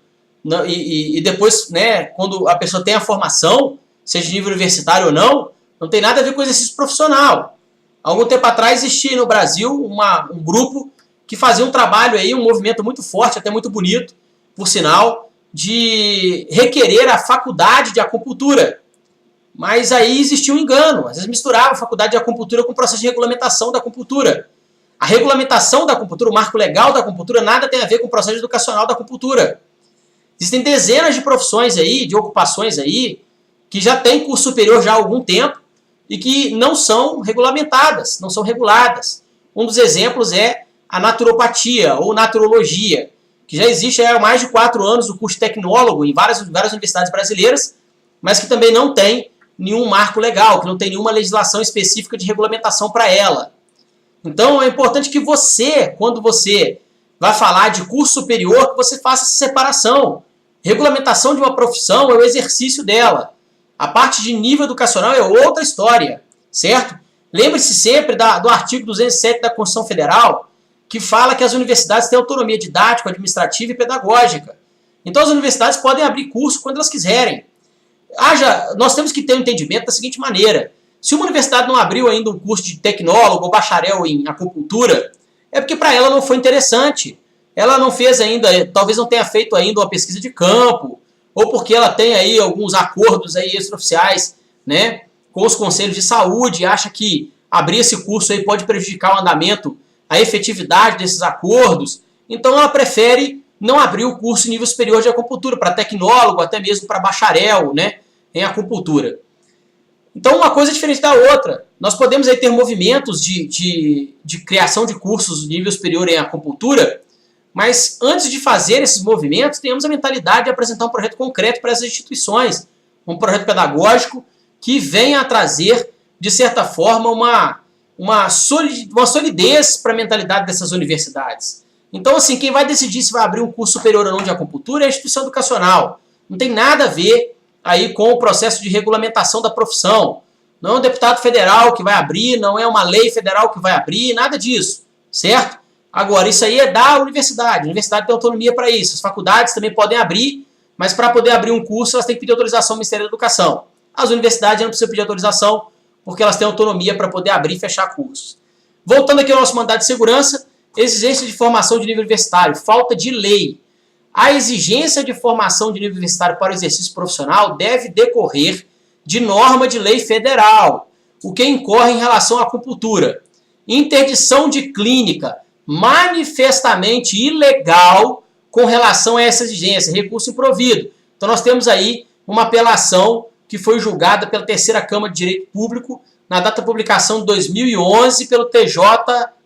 Speaker 1: e depois, né, quando a pessoa tem a formação, seja de nível universitário ou não tem nada a ver com exercício profissional. Há algum tempo atrás existia no Brasil um grupo que fazia um trabalho aí, um movimento muito forte, até muito bonito, por sinal, de requerer a faculdade de acupuntura. Mas aí existia um engano, às vezes misturava a faculdade de acupuntura com o processo de regulamentação da acupuntura. A regulamentação da acupuntura, o marco legal da acupuntura, nada tem a ver com o processo educacional da acupuntura. Existem dezenas de profissões aí, de ocupações aí, que já têm curso superior já há algum tempo e que não são regulamentadas, não são reguladas. Um dos exemplos é a naturopatia ou naturologia, que já existe há mais de 4 anos o curso de tecnólogo em várias universidades brasileiras, mas que também não tem nenhum marco legal, que não tem nenhuma legislação específica de regulamentação para ela. Então é importante que você, quando você vai falar de curso superior, que você faça essa separação. Regulamentação de uma profissão é o exercício dela. A parte de nível educacional é outra história, certo? Lembre-se sempre do artigo 207 da Constituição Federal, que fala que as universidades têm autonomia didática, administrativa e pedagógica. Então as universidades podem abrir curso quando elas quiserem. Nós temos que ter um entendimento da seguinte maneira. Se uma universidade não abriu ainda um curso de tecnólogo ou bacharel em acupuntura, é porque para ela não foi interessante. Ela não fez ainda, talvez não tenha feito ainda uma pesquisa de campo, ou porque ela tem aí alguns acordos aí extraoficiais, né, com os conselhos de saúde, e acha que abrir esse curso aí pode prejudicar o andamento, a efetividade desses acordos. Então ela prefere não abrir o curso em nível superior de acupuntura, para tecnólogo, até mesmo para bacharel, né, em acupuntura. Então uma coisa é diferente da outra. Nós podemos aí ter movimentos de criação de cursos de nível superior em acupuntura, mas antes de fazer esses movimentos, tenhamos a mentalidade de apresentar um projeto concreto para essas instituições, um projeto pedagógico que venha a trazer, de certa forma, uma solidez para a mentalidade dessas universidades. Então, assim, quem vai decidir se vai abrir um curso superior ou não de acupuntura é a instituição educacional. Não tem nada a ver aí com o processo de regulamentação da profissão. Não é um deputado federal que vai abrir, não é uma lei federal que vai abrir, nada disso, certo? Agora, isso aí é da universidade. A universidade tem autonomia para isso. As faculdades também podem abrir, mas para poder abrir um curso, elas têm que pedir autorização ao Ministério da Educação. As universidades não precisam pedir autorização, porque elas têm autonomia para poder abrir e fechar cursos. Voltando aqui ao nosso mandado de segurança, exigência de formação de nível universitário, falta de lei. A exigência de formação de nível universitário para o exercício profissional deve decorrer de norma de lei federal, o que incorre em relação à acupuntura. Interdição de clínica manifestamente ilegal com relação a essa exigência, recurso improvido. Então nós temos aí uma apelação que foi julgada pela Terceira Câmara de Direito Público na data de publicação de 2011 pelo TJ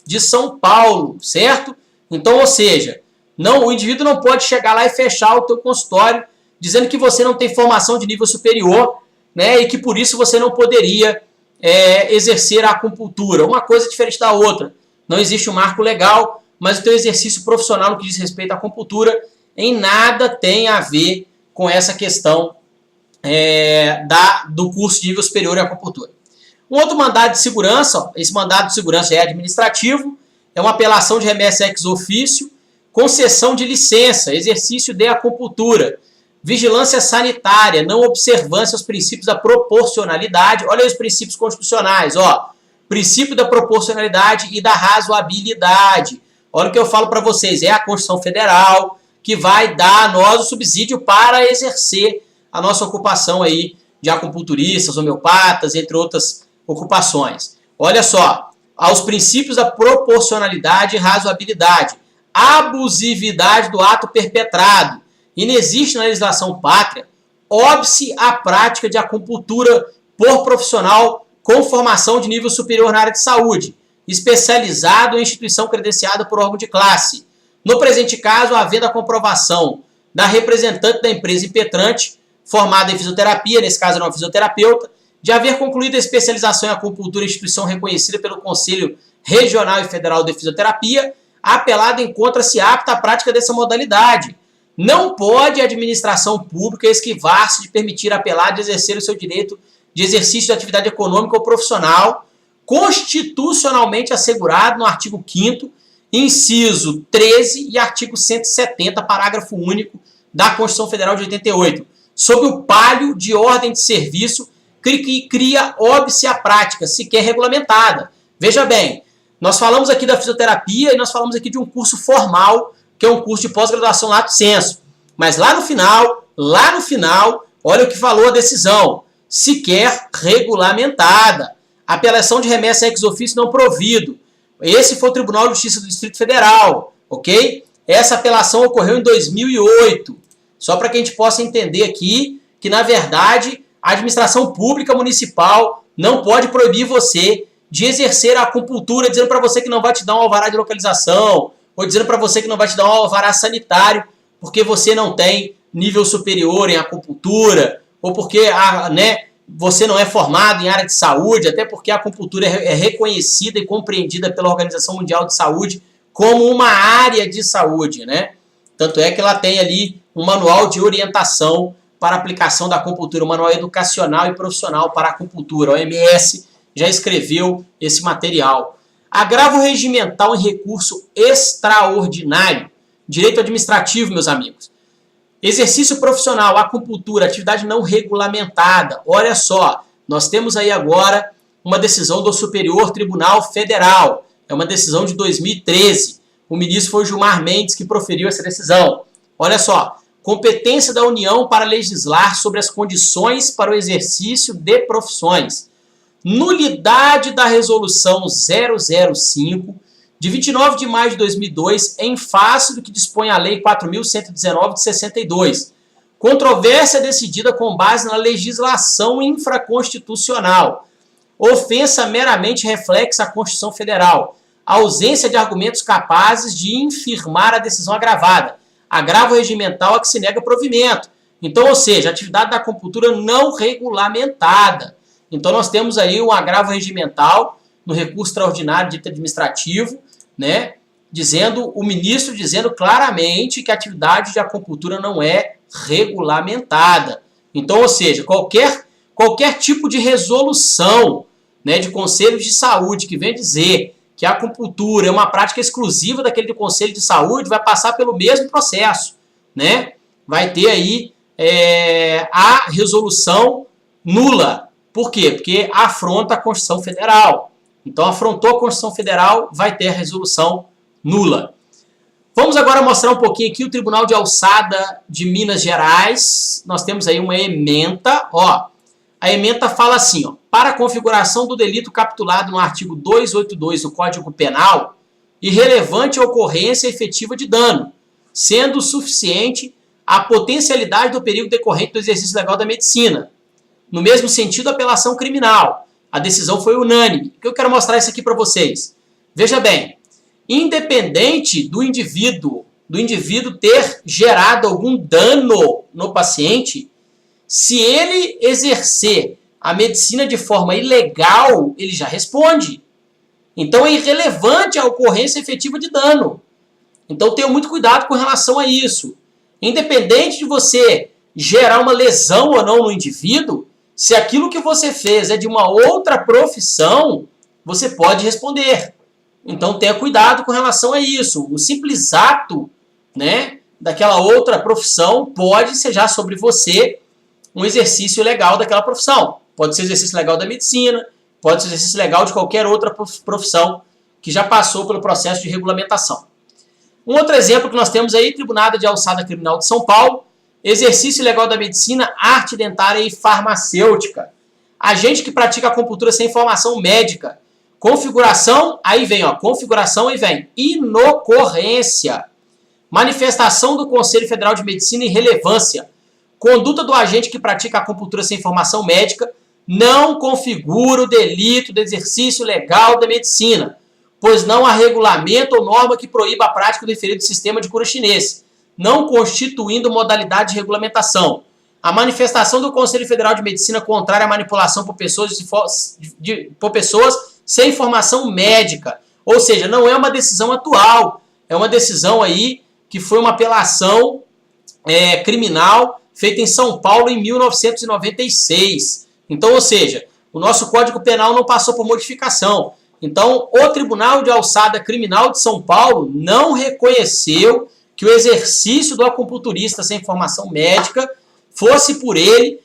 Speaker 1: de São Paulo, certo? Então, ou seja, o indivíduo não pode chegar lá e fechar o teu consultório dizendo que você não tem formação de nível superior né, e que por isso você não poderia exercer a acupuntura. Uma coisa diferente da outra. Não existe um marco legal, mas o teu exercício profissional no que diz respeito à acupuntura em nada tem a ver com essa questão do curso de nível superior em acupuntura. Um outro mandado de segurança, ó, esse mandado de segurança é administrativo, é uma apelação de remessa ex officio, concessão de licença, exercício de acupuntura, vigilância sanitária, não observância aos princípios da proporcionalidade. Olha aí os princípios constitucionais, ó. Princípio da proporcionalidade e da razoabilidade. Olha o que eu falo para vocês, é a Constituição Federal que vai dar a nós o subsídio para exercer a nossa ocupação aí de acupunturistas, homeopatas, entre outras ocupações. Olha só, aos princípios da proporcionalidade e razoabilidade, abusividade do ato perpetrado. Inexiste na legislação pátria óbice à prática de acupuntura por profissional com formação de nível superior na área de saúde, especializado em instituição credenciada por órgão de classe. No presente caso, havendo a comprovação da representante da empresa impetrante, formada em fisioterapia, nesse caso era uma fisioterapeuta, de haver concluído a especialização em acupuntura em instituição reconhecida pelo Conselho Regional e Federal de Fisioterapia, a apelada encontra-se apta à prática dessa modalidade. Não pode a administração pública esquivar-se de permitir a apelada exercer o seu direito de exercício de atividade econômica ou profissional, constitucionalmente assegurado no artigo 5º, inciso 13 e artigo 170, parágrafo único da Constituição Federal de 88, sob o palio de ordem de serviço que cria óbice à prática, sequer regulamentada. Veja bem, nós falamos aqui da fisioterapia e nós falamos aqui de um curso formal, que é um curso de pós-graduação lato sensu. Mas lá no final, olha o que falou a decisão. Sequer regulamentada. Apelação de remessa ex officio não provido. Esse foi o Tribunal de Justiça do Distrito Federal, ok? Essa apelação ocorreu em 2008. Só para que a gente possa entender aqui que, na verdade, a administração pública municipal não pode proibir você de exercer a acupuntura, dizendo para você que não vai te dar um alvará de localização, ou dizendo para você que não vai te dar um alvará sanitário, porque você não tem nível superior em acupuntura, ou porque você não é formado em área de saúde, até porque a acupuntura é reconhecida e compreendida pela Organização Mundial de Saúde como uma área de saúde, né? Tanto é que ela tem ali um manual de orientação para a aplicação da acupuntura, um manual educacional e profissional para a acupuntura. A OMS já escreveu esse material. Agravo regimental em recurso extraordinário. Direito administrativo, meus amigos. Exercício profissional, acupuntura, atividade não regulamentada. Olha só, nós temos aí agora uma decisão do Superior Tribunal Federal. É uma decisão de 2013. O ministro foi Gilmar Mendes que proferiu essa decisão. Olha só, competência da União para legislar sobre as condições para o exercício de profissões. Nulidade da Resolução 005, de 29 de maio de 2002, em face do que dispõe a Lei 4.119 de 62. Controvérsia decidida com base na legislação infraconstitucional. Ofensa meramente reflexa à Constituição Federal. Ausência de argumentos capazes de infirmar a decisão agravada. Agravo regimental a que se nega provimento. Então, ou seja, atividade da acupuntura não regulamentada. Então, nós temos aí um agravo regimental no recurso extraordinário de direito administrativo, né, o ministro dizendo claramente que a atividade de acupuntura não é regulamentada. Então, ou seja, qualquer tipo de resolução, né, de conselho de saúde que vem dizer que a acupuntura é uma prática exclusiva daquele do Conselho de Saúde, vai passar pelo mesmo processo, né? Vai ter aí a resolução nula. Por quê? Porque afronta a Constituição Federal. Então, afrontou a Constituição Federal, vai ter a resolução nula. Vamos agora mostrar um pouquinho aqui o Tribunal de Alçada de Minas Gerais. Nós temos aí uma ementa, ó. A ementa fala assim, ó, para a configuração do delito capitulado no artigo 282 do Código Penal, irrelevante a ocorrência efetiva de dano, sendo suficiente a potencialidade do perigo decorrente do exercício legal da medicina. No mesmo sentido, a apelação criminal. A decisão foi unânime. Eu quero mostrar isso aqui para vocês. Veja bem, independente do indivíduo ter gerado algum dano no paciente, Se ele exercer a medicina de forma ilegal, ele já responde. Então é irrelevante a ocorrência efetiva de dano. Então tenha muito cuidado com relação a isso. Independente de você gerar uma lesão ou não no indivíduo, se aquilo que você fez é de uma outra profissão, você pode responder. Então tenha cuidado com relação a isso. O simples ato, né, daquela outra profissão pode ser já sobre você um exercício legal daquela profissão. Pode ser exercício legal da medicina, pode ser exercício legal de qualquer outra profissão que já passou pelo processo de regulamentação. Um outro exemplo que nós temos aí, Tribunal de Alçada Criminal de São Paulo, exercício legal da medicina, arte dentária e farmacêutica. Agente que pratica acupuntura sem formação médica. Configuração, aí vem, ó, configuração, aí vem. Inocorrência. Manifestação do Conselho Federal de Medicina e relevância. Conduta do agente que pratica acupuntura sem formação médica não configura o delito de exercício legal da medicina, pois não há regulamento ou norma que proíba a prática do referido sistema de cura chinês, não constituindo modalidade de regulamentação. A manifestação do Conselho Federal de Medicina contrária à manipulação por pessoas sem formação médica. Ou seja, não é uma decisão atual, é uma decisão aí que foi uma apelação criminal feita em São Paulo em 1996. Então, ou seja, o nosso Código Penal não passou por modificação. Então, o Tribunal de Alçada Criminal de São Paulo não reconheceu que o exercício do acupunturista sem formação médica fosse por ele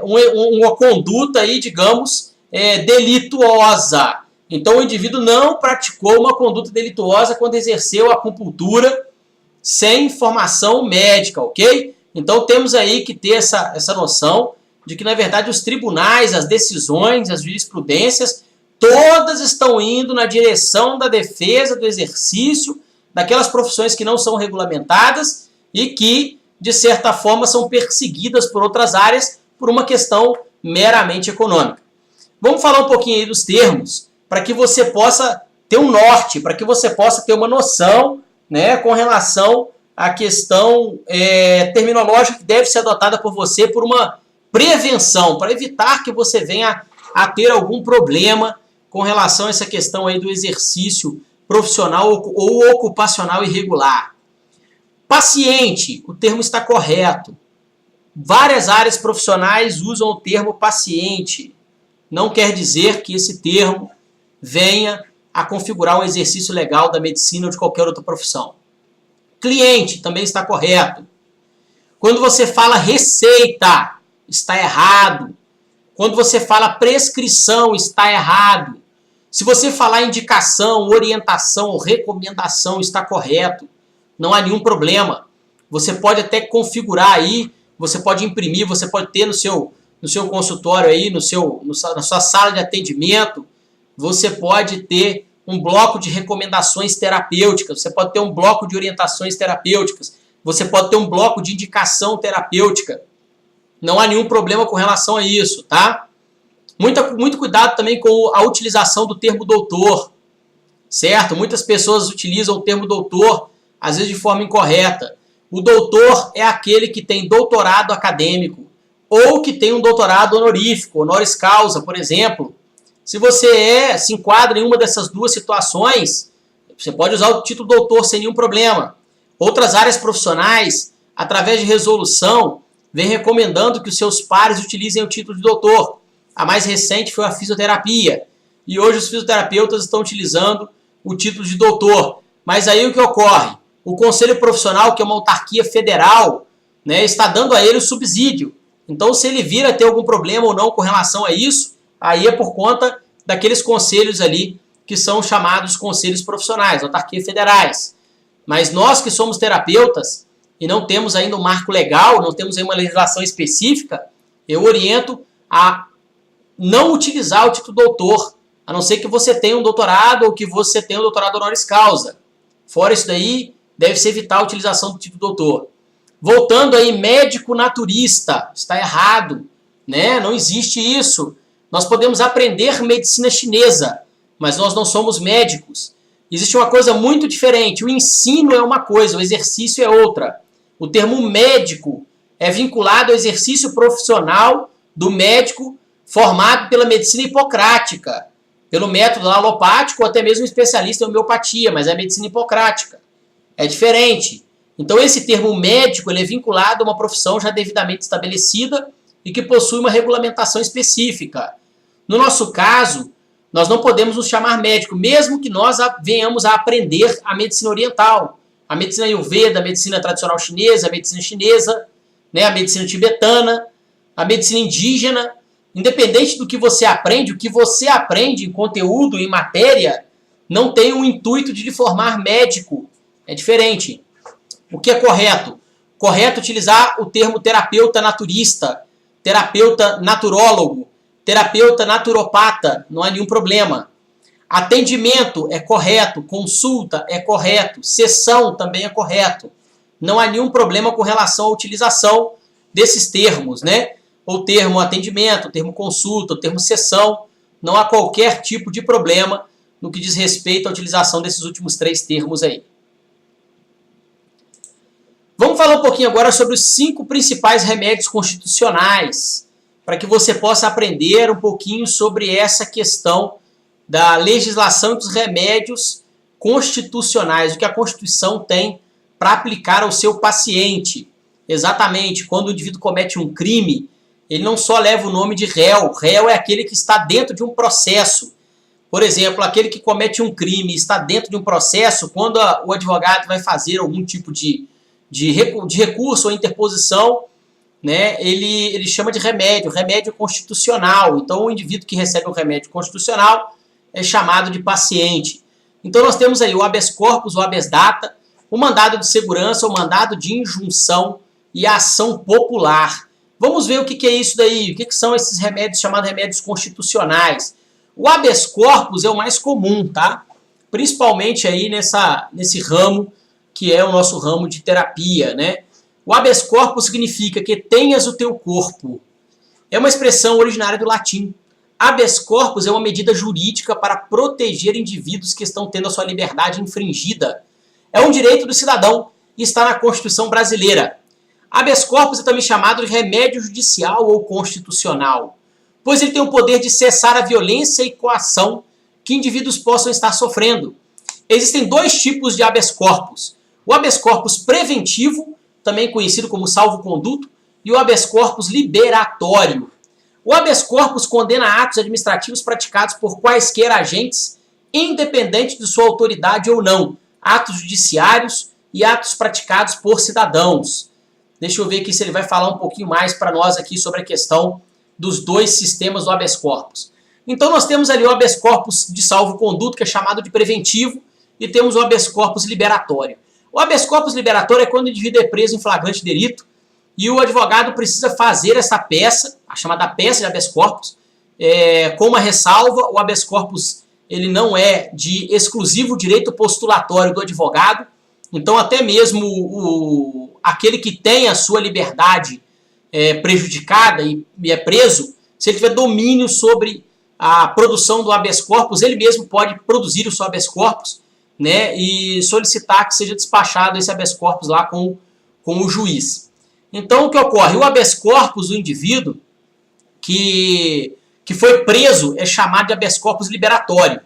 Speaker 1: uma conduta aí, digamos, delituosa. Então o indivíduo não praticou uma conduta delituosa quando exerceu a acupuntura sem formação médica, ok? Então temos aí que ter essa noção de que, na verdade, os tribunais, as decisões, as jurisprudências, todas estão indo na direção da defesa do exercício daquelas profissões que não são regulamentadas e que, de certa forma, são perseguidas por outras áreas por uma questão meramente econômica. Vamos falar um pouquinho aí dos termos, para que você possa ter um norte, para que você possa ter uma noção, né, com relação à questão terminológica que deve ser adotada por você por uma prevenção, para evitar que você venha a ter algum problema com relação a essa questão aí do exercício profissional ou ocupacional irregular. Paciente, o termo está correto. Várias áreas profissionais usam o termo paciente. Não quer dizer que esse termo venha a configurar um exercício legal da medicina ou de qualquer outra profissão. Cliente, também está correto. Quando você fala receita, está errado. Quando você fala prescrição, está errado. Se você falar indicação, orientação ou recomendação, está correto. Não há nenhum problema. Você pode até configurar aí, você pode imprimir, você pode ter no seu consultório aí, na sua sala de atendimento, você pode ter um bloco de recomendações terapêuticas, você pode ter um bloco de orientações terapêuticas, você pode ter um bloco de indicação terapêutica. Não há nenhum problema com relação a isso, tá? Muito cuidado também com a utilização do termo doutor, certo? Muitas pessoas utilizam o termo doutor, às vezes de forma incorreta. O doutor é aquele que tem doutorado acadêmico ou que tem um doutorado honorífico, honoris causa, por exemplo. Se você se enquadra em uma dessas duas situações, você pode usar o título doutor sem nenhum problema. Outras áreas profissionais, através de resolução, vem recomendando que os seus pares utilizem o título de doutor. A mais recente foi a fisioterapia. E hoje os fisioterapeutas estão utilizando o título de doutor. Mas aí o que ocorre? O Conselho Profissional, que é uma autarquia federal, né, está dando a ele o subsídio. Então, se ele vir a ter algum problema ou não com relação a isso, aí é por conta daqueles conselhos ali que são chamados conselhos profissionais, autarquias federais. Mas nós que somos terapeutas e não temos ainda um marco legal, não temos aí uma legislação específica, eu oriento a não utilizar o título doutor, a não ser que você tenha um doutorado ou que você tenha um doutorado honoris causa. Fora isso daí, deve-se evitar a utilização do título doutor. Voltando aí, médico naturista, está errado, né? Não existe isso. Nós podemos aprender medicina chinesa, mas nós não somos médicos. Existe uma coisa muito diferente, o ensino é uma coisa, o exercício é outra. O termo médico é vinculado ao exercício profissional do médico formado pela medicina hipocrática, pelo método alopático ou até mesmo especialista em homeopatia, mas é a medicina hipocrática. É diferente. Então esse termo médico ele é vinculado a uma profissão já devidamente estabelecida e que possui uma regulamentação específica. No nosso caso, nós não podemos nos chamar médico, mesmo que nós venhamos a aprender a medicina oriental, a medicina ayurveda, a medicina tradicional chinesa, a medicina chinesa, né, a medicina tibetana, a medicina indígena. Independente do que você aprende, o que você aprende em conteúdo, em matéria, não tem o intuito de lhe formar médico. É diferente. O que é correto? Correto utilizar o termo terapeuta naturista, terapeuta naturólogo, terapeuta naturopata, não há nenhum problema. Atendimento é correto, consulta é correto, sessão também é correto. Não há nenhum problema com relação à utilização desses termos, né? O termo atendimento, o termo consulta, o termo sessão, não há qualquer tipo de problema no que diz respeito à utilização desses últimos 3 termos aí. Vamos falar um pouquinho agora sobre os 5 principais remédios constitucionais, para que você possa aprender um pouquinho sobre essa questão da legislação dos remédios constitucionais, o que a Constituição tem para aplicar ao seu paciente. Exatamente, quando o indivíduo comete um crime, ele não só leva o nome de réu. Réu é aquele que está dentro de um processo. Por exemplo, aquele que comete um crime e está dentro de um processo, quando o advogado vai fazer algum tipo de recurso ou interposição, né, ele chama de remédio constitucional. Então, o indivíduo que recebe um remédio constitucional é chamado de paciente. Então, nós temos aí o habeas corpus, o habeas data, o mandado de segurança, o mandado de injunção e a ação popular. Vamos ver o que é isso daí, o que são esses remédios chamados remédios constitucionais. O habeas corpus é o mais comum, tá? Principalmente aí nesse ramo, que é o nosso ramo de terapia, né? O habeas corpus significa que tenhas o teu corpo. É uma expressão originária do latim. Habeas corpus é uma medida jurídica para proteger indivíduos que estão tendo a sua liberdade infringida. É um direito do cidadão e está na Constituição brasileira. Habeas corpus é também chamado de remédio judicial ou constitucional, pois ele tem o poder de cessar a violência e coação que indivíduos possam estar sofrendo. Existem 2 tipos de habeas corpus. O habeas corpus preventivo, também conhecido como salvo-conduto, e o habeas corpus liberatório. O habeas corpus condena atos administrativos praticados por quaisquer agentes, independente de sua autoridade ou não, atos judiciários e atos praticados por cidadãos. Deixa eu ver aqui se ele vai falar um pouquinho mais para nós aqui sobre a questão dos 2 sistemas do habeas corpus. Então nós temos ali o habeas corpus de salvo-conduto, que é chamado de preventivo, e temos o habeas corpus liberatório. O habeas corpus liberatório é quando o indivíduo é preso em flagrante delito e o advogado precisa fazer essa peça, a chamada peça de habeas corpus, com uma ressalva. O habeas corpus ele não é de exclusivo direito postulatório do advogado, então até mesmo aquele que tem a sua liberdade prejudicada e é preso, se ele tiver domínio sobre a produção do habeas corpus, ele mesmo pode produzir o seu habeas corpus, né, e solicitar que seja despachado esse habeas corpus lá com o juiz. Então, o que ocorre? O habeas corpus do indivíduo que foi preso é chamado de habeas corpus liberatório.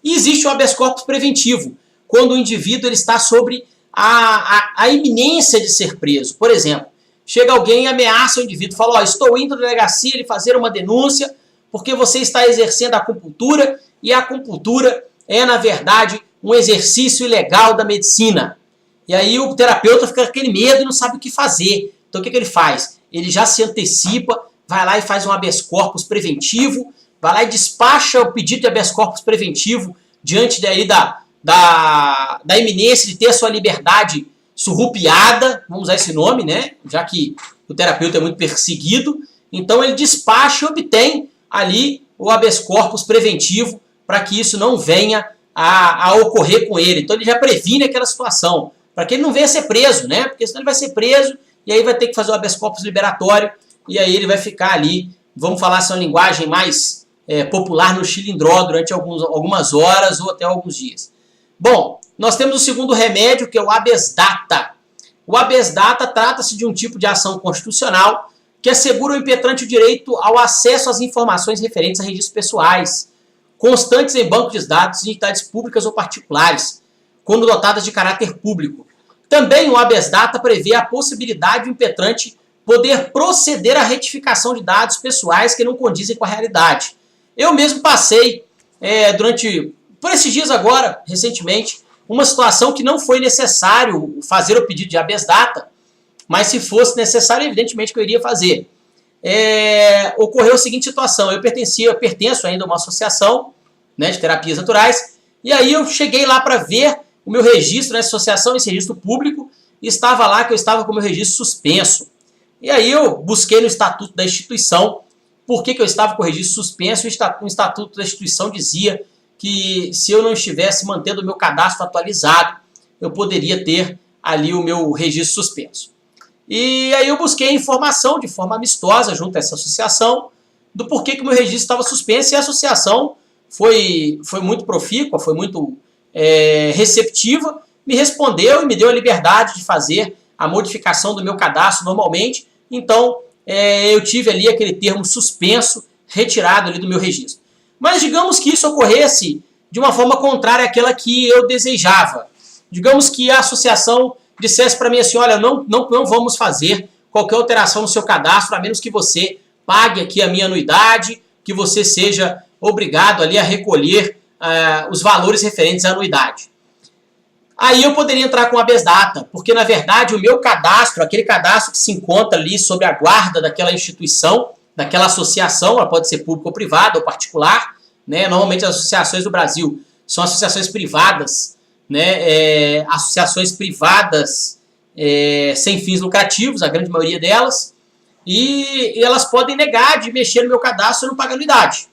Speaker 1: E existe o habeas corpus preventivo, quando o indivíduo ele está sobre a iminência de ser preso. Por exemplo, chega alguém e ameaça o indivíduo, fala, ó, estou indo à delegacia lhe fazer uma denúncia porque você está exercendo a acupuntura e a acupuntura é, na verdade, um exercício ilegal da medicina. E aí o terapeuta fica com aquele medo e não sabe o que fazer. Então o que ele faz? Ele já se antecipa, vai lá e faz um habeas corpus preventivo, vai lá e despacha o pedido de habeas corpus preventivo diante daí da iminência de ter a sua liberdade surrupiada, vamos usar esse nome, né? Já que o terapeuta é muito perseguido. Então ele despacha e obtém ali o habeas corpus preventivo para que isso não venha a ocorrer com ele. Então ele já previne aquela situação, para que ele não venha a ser preso, né? Porque senão ele vai ser preso e aí vai ter que fazer o habeas corpus liberatório e aí ele vai ficar ali, vamos falar essa linguagem mais popular, no chilindró durante algumas horas ou até alguns dias. Bom, nós temos o segundo remédio, que é o habeas data. O habeas data trata-se de um tipo de ação constitucional que assegura ao impetrante o direito ao acesso às informações referentes a registros pessoais, constantes em bancos de dados de entidades públicas ou particulares, quando dotadas de caráter público. Também o habeas data prevê a possibilidade do impetrante poder proceder à retificação de dados pessoais que não condizem com a realidade. Eu mesmo passei, por esses dias agora, recentemente, uma situação que não foi necessário fazer o pedido de habeas data, mas se fosse necessário, evidentemente que eu iria fazer. Ocorreu a seguinte situação: eu pertenço ainda a uma associação, né, de terapias naturais, e aí eu cheguei lá para ver o meu registro nessa associação, esse registro público, e estava lá que eu estava com o meu registro suspenso. E aí eu busquei no estatuto da instituição por que eu estava com o registro suspenso. O estatuto da instituição dizia que se eu não estivesse mantendo o meu cadastro atualizado, eu poderia ter ali o meu registro suspenso. E aí eu busquei informação de forma amistosa junto a essa associação do porquê que o meu registro estava suspenso, e a associação foi muito profícua, foi muito receptiva, me respondeu e me deu a liberdade de fazer a modificação do meu cadastro normalmente. Então eu tive ali aquele termo suspenso retirado ali do meu registro. Mas digamos que isso ocorresse de uma forma contrária àquela que eu desejava. Digamos que a associação dissesse para mim assim: olha, não vamos fazer qualquer alteração no seu cadastro, a menos que você pague aqui a minha anuidade, que você seja obrigado ali a recolher os valores referentes à anuidade. Aí eu poderia entrar com habeas data, porque na verdade o meu cadastro, aquele cadastro que se encontra ali sob a guarda daquela instituição, daquela associação, ela pode ser pública ou privada ou particular, né? Normalmente as associações do Brasil são associações privadas, né? Associações privadas sem fins lucrativos, a grande maioria delas, e elas podem negar de mexer no meu cadastro e não pagar anuidade.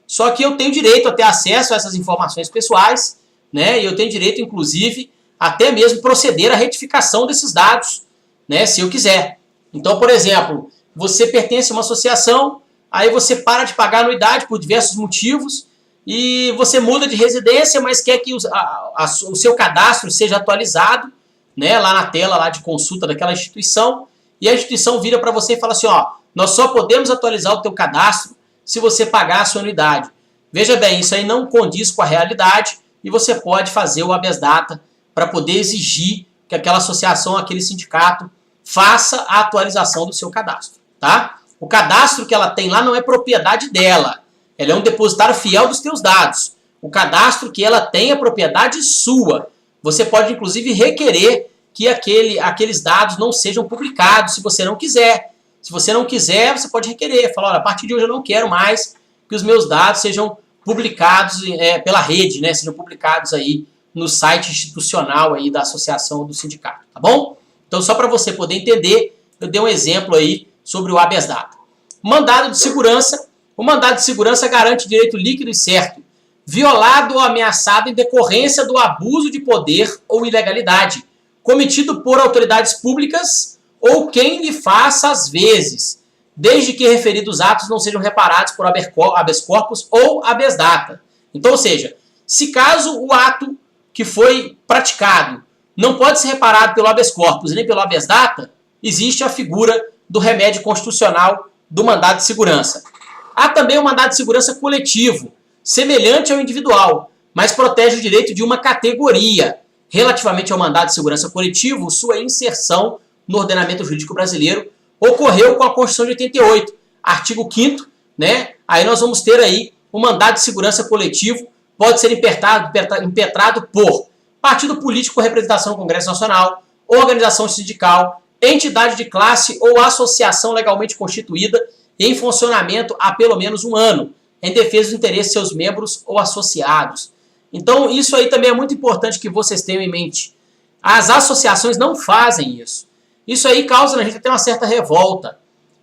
Speaker 1: Só que eu tenho direito a ter acesso a essas informações pessoais, né? E eu tenho direito, inclusive, até mesmo proceder à retificação desses dados, né? Se eu quiser. Então, por exemplo, você pertence a uma associação, aí você para de pagar anuidade por diversos motivos, e você muda de residência, mas quer que o seu cadastro seja atualizado, né, lá na tela lá de consulta daquela instituição, e a instituição vira para você e fala assim: ó, nós só podemos atualizar o teu cadastro se você pagar a sua anuidade. Veja bem, isso aí não condiz com a realidade, e você pode fazer o habeas data para poder exigir que aquela associação, aquele sindicato, faça a atualização do seu cadastro. Tá? O cadastro que ela tem lá não é propriedade dela. Ela é um depositário fiel dos teus dados. O cadastro que ela tem é propriedade sua. Você pode, inclusive, requerer que aqueles dados não sejam publicados, se você não quiser. Se você não quiser, você pode requerer. Falar: olha, a partir de hoje eu não quero mais que os meus dados sejam publicados pela rede, né? Sejam publicados aí no site institucional aí da associação ou do sindicato. Tá bom? Então, só para você poder entender, eu dei um exemplo aí sobre o habeas data. Mandado de segurança. O mandado de segurança garante direito líquido e certo, violado ou ameaçado em decorrência do abuso de poder ou ilegalidade, cometido por autoridades públicas ou quem lhe faça às vezes, desde que referidos atos não sejam reparados por habeas corpus ou habeas data. Então, ou seja, se caso o ato que foi praticado não pode ser reparado pelo habeas corpus nem pelo habeas data, existe a figura do remédio constitucional do mandado de segurança. Há também o mandado de segurança coletivo, semelhante ao individual, mas protege o direito de uma categoria. Relativamente ao mandado de segurança coletivo, sua inserção no ordenamento jurídico brasileiro ocorreu com a Constituição de 88, artigo 5º, né? Aí nós vamos ter aí o mandado de segurança coletivo, pode ser impetrado por partido político com representação no Congresso Nacional, organização sindical, entidade de classe ou associação legalmente constituída em funcionamento há pelo menos 1 ano, em defesa dos interesses de seus membros ou associados. Então, isso aí também é muito importante que vocês tenham em mente. As associações não fazem isso. Isso aí causa na gente até uma certa revolta.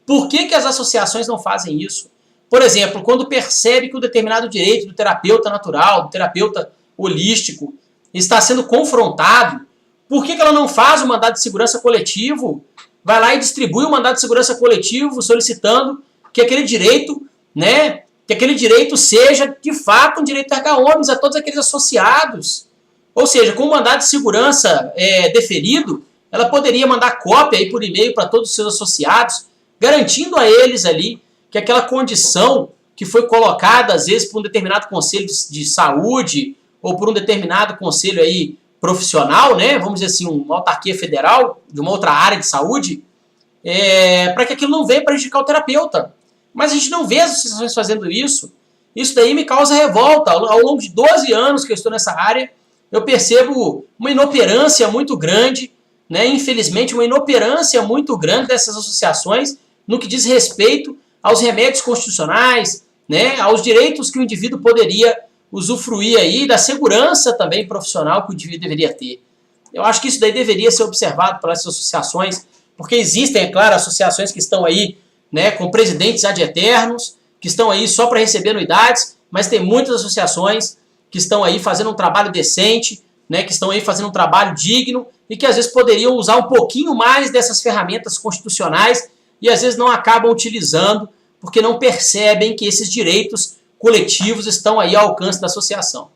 Speaker 1: Por que as associações não fazem isso? Por exemplo, quando percebe que um determinado direito do terapeuta natural, do terapeuta holístico, está sendo confrontado, por que ela não faz o mandado de segurança coletivo? Vai lá e distribui o mandado de segurança coletivo solicitando que aquele direito, né, que aquele direito seja, de fato, um direito erga omnes a todos aqueles associados. Ou seja, com o mandado de segurança deferido, ela poderia mandar cópia aí por e-mail para todos os seus associados, garantindo a eles ali que aquela condição que foi colocada, às vezes, por um determinado conselho de saúde ou por um determinado conselho aí profissional, né, vamos dizer assim, uma autarquia federal de uma outra área de saúde, para que aquilo não venha prejudicar o terapeuta. Mas a gente não vê as associações fazendo isso. Isso daí me causa revolta. Ao longo de 12 anos que eu estou nessa área, eu percebo uma inoperância muito grande, né? Infelizmente, uma inoperância muito grande dessas associações no que diz respeito aos remédios constitucionais, né? Aos direitos que o indivíduo poderia usufruir aí, da segurança também profissional que o indivíduo deveria ter. Eu acho que isso daí deveria ser observado pelas associações, porque existem, é claro, associações que estão aí, né, com presidentes ad eternos, que estão aí só para receber anuidades, mas tem muitas associações que estão aí fazendo um trabalho decente, né, que estão aí fazendo um trabalho digno e que às vezes poderiam usar um pouquinho mais dessas ferramentas constitucionais e às vezes não acabam utilizando porque não percebem que esses direitos coletivos estão aí ao alcance da associação.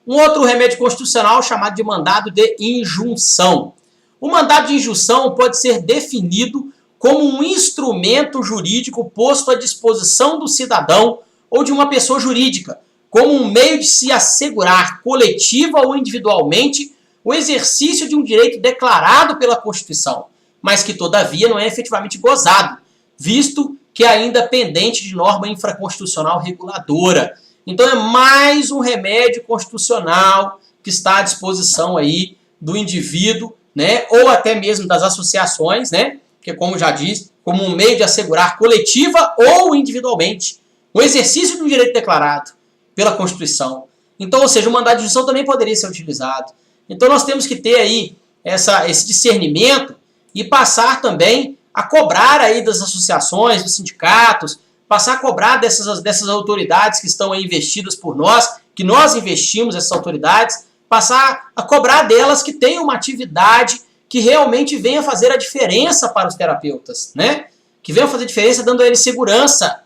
Speaker 1: Um outro remédio constitucional chamado de mandado de injunção. O mandado de injunção pode ser definido como um instrumento jurídico posto à disposição do cidadão ou de uma pessoa jurídica, como um meio de se assegurar coletiva ou individualmente o exercício de um direito declarado pela Constituição, mas que todavia não é efetivamente gozado, visto que é ainda pendente de norma infraconstitucional reguladora. Então é mais um remédio constitucional que está à disposição aí do indivíduo, né, ou até mesmo das associações, né, que, como já disse, como um meio de assegurar coletiva ou individualmente o exercício de um direito declarado pela Constituição. Então, ou seja, o mandado de injunção também poderia ser utilizado. Então nós temos que ter aí esse discernimento e passar também a cobrar aí das associações, dos sindicatos, passar a cobrar dessas autoridades que estão aí investidas por nós, que nós investimos essas autoridades, passar a cobrar delas que tenham uma atividade que realmente venha fazer a diferença para os terapeutas, né? Que venha fazer diferença dando a eles segurança.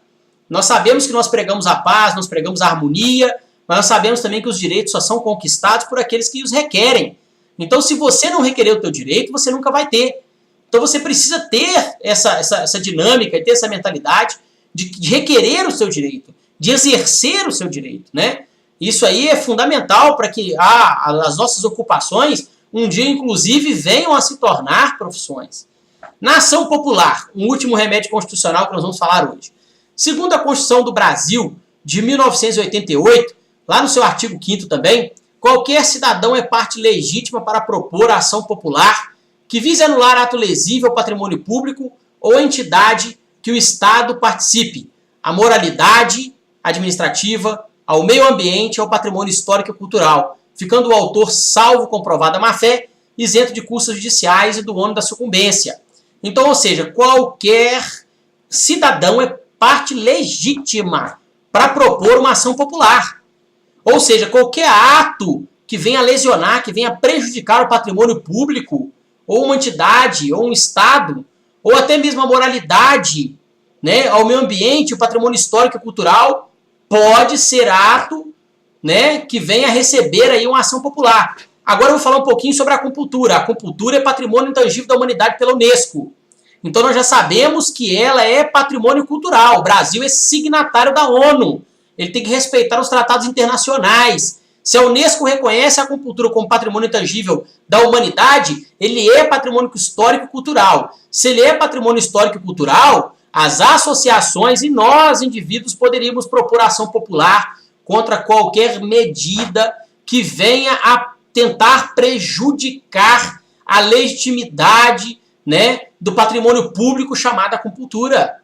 Speaker 1: Nós sabemos que nós pregamos a paz, nós pregamos a harmonia, mas nós sabemos também que os direitos só são conquistados por aqueles que os requerem. Então, se você não requerer o teu direito, você nunca vai ter. Então, você precisa ter essa dinâmica e ter essa mentalidade de requerer o seu direito, de exercer o seu direito, né? Isso aí é fundamental para que as nossas ocupações um dia, inclusive, venham a se tornar profissões. Na ação popular, um último remédio constitucional que nós vamos falar hoje. Segundo a Constituição do Brasil, de 1988, lá no seu artigo 5º também, qualquer cidadão é parte legítima para propor a ação popular que vise anular ato lesivo ao patrimônio público ou entidade que o Estado participe, à moralidade administrativa, ao meio ambiente e ao patrimônio histórico e cultural, ficando o autor, salvo comprovada má-fé, isento de custas judiciais e do ônus da sucumbência. Então, ou seja, qualquer cidadão é parte legítima para propor uma ação popular. Ou seja, qualquer ato que venha lesionar, que venha prejudicar o patrimônio público, ou uma entidade, ou um Estado, ou até mesmo a moralidade, né, ao meio ambiente, o patrimônio histórico e cultural, pode ser ato, né, que venha receber aí uma ação popular. Agora eu vou falar um pouquinho sobre a acupuntura. A acupuntura é patrimônio intangível da humanidade pela Unesco. Então nós já sabemos que ela é patrimônio cultural. O Brasil é signatário da ONU. Ele tem que respeitar os tratados internacionais. Se a Unesco reconhece a acupuntura como patrimônio intangível da humanidade, ele é patrimônio histórico e cultural. Se ele é patrimônio histórico e cultural, as associações e nós, indivíduos, poderíamos propor ação popular contra qualquer medida que venha a tentar prejudicar a legitimidade, né, do patrimônio público chamado acupuntura.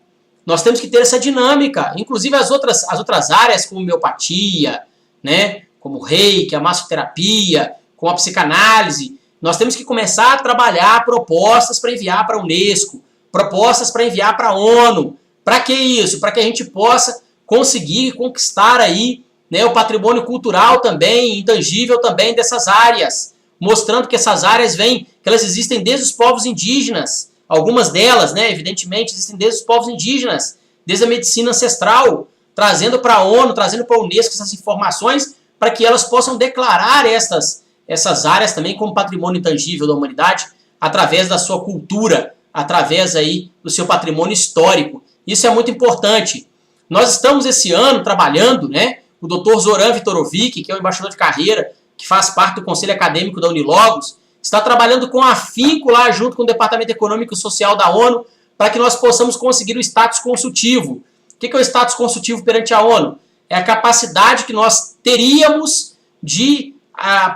Speaker 1: Nós temos que ter essa dinâmica. Inclusive as outras áreas, como homeopatia, né, como o reiki, a massoterapia, como a psicanálise, nós temos que começar a trabalhar propostas para enviar para a Unesco, propostas para enviar para a ONU. Para que isso? Para que a gente possa conseguir conquistar aí, né, o patrimônio cultural também, intangível também dessas áreas, mostrando que essas áreas que elas existem desde os povos indígenas. Algumas delas, né, evidentemente, existem desde os povos indígenas, desde a medicina ancestral, trazendo para a ONU, trazendo para a Unesco essas informações para que elas possam declarar essas áreas também como patrimônio intangível da humanidade, através da sua cultura, através aí do seu patrimônio histórico. Isso é muito importante. Nós estamos esse ano trabalhando, né? O Dr. Zoran Vitorovic, que é o embaixador de carreira, que faz parte do Conselho Acadêmico da Unilogos, está trabalhando com afinco lá junto com o Departamento Econômico e Social da ONU para que nós possamos conseguir o status consultivo. O que é o status consultivo perante a ONU? É a capacidade que nós teríamos de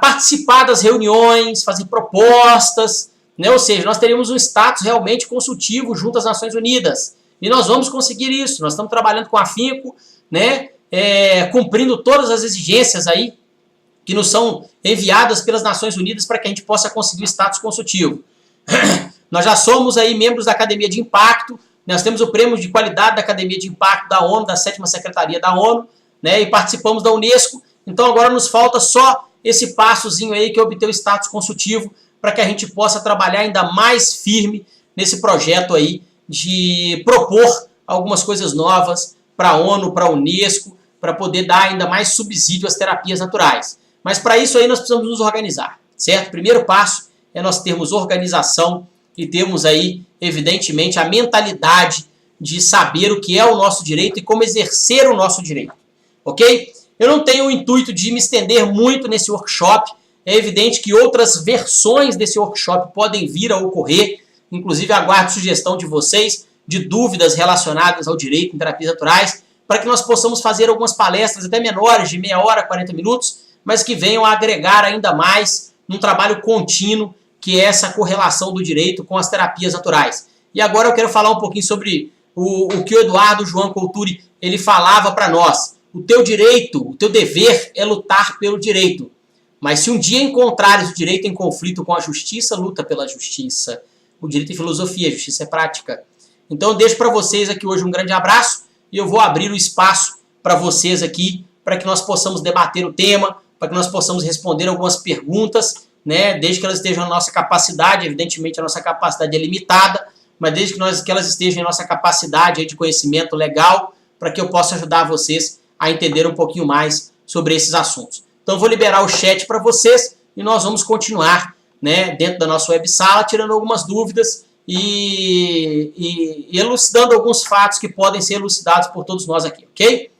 Speaker 1: participar das reuniões, fazer propostas, né? Ou seja, nós teríamos um status realmente consultivo junto às Nações Unidas. E nós vamos conseguir isso. Nós estamos trabalhando com afinco, né? Cumprindo todas as exigências aí que nos são enviadas pelas Nações Unidas para que a gente possa conseguir o status consultivo. Nós já somos aí membros da Academia de Impacto, nós temos o prêmio de qualidade da Academia de Impacto da ONU, da 7ª Secretaria da ONU, né, e participamos da Unesco. Então agora nos falta só esse passozinho aí que é obter o status consultivo para que a gente possa trabalhar ainda mais firme nesse projeto aí de propor algumas coisas novas para a ONU, para a Unesco, para poder dar ainda mais subsídio às terapias naturais. Mas para isso aí nós precisamos nos organizar, certo? O primeiro passo é nós termos organização e termos aí, evidentemente, a mentalidade de saber o que é o nosso direito e como exercer o nosso direito, ok? Eu não tenho o intuito de me estender muito nesse workshop, é evidente que outras versões desse workshop podem vir a ocorrer, inclusive aguardo sugestão de vocês, de dúvidas relacionadas ao direito em terapias naturais, para que nós possamos fazer algumas palestras até menores, de meia hora, 40 minutos, mas que venham a agregar ainda mais num trabalho contínuo, que é essa correlação do direito com as terapias naturais. E agora eu quero falar um pouquinho sobre o que o Eduardo João Couturi ele falava para nós. O teu direito, o teu dever é lutar pelo direito. Mas se um dia encontrares o direito em conflito com a justiça, luta pela justiça. O direito é filosofia, a justiça é prática. Então eu deixo para vocês aqui hoje um grande abraço e eu vou abrir o espaço para vocês aqui, para que nós possamos debater o tema, para que nós possamos responder algumas perguntas, né, desde que elas estejam na nossa capacidade. Evidentemente a nossa capacidade é limitada, mas desde que elas estejam em nossa capacidade de conhecimento legal, para que eu possa ajudar vocês a entender um pouquinho mais sobre esses assuntos. Então eu vou liberar o chat para vocês e nós vamos continuar, né, dentro da nossa web sala, tirando algumas dúvidas e elucidando alguns fatos que podem ser elucidados por todos nós aqui, ok?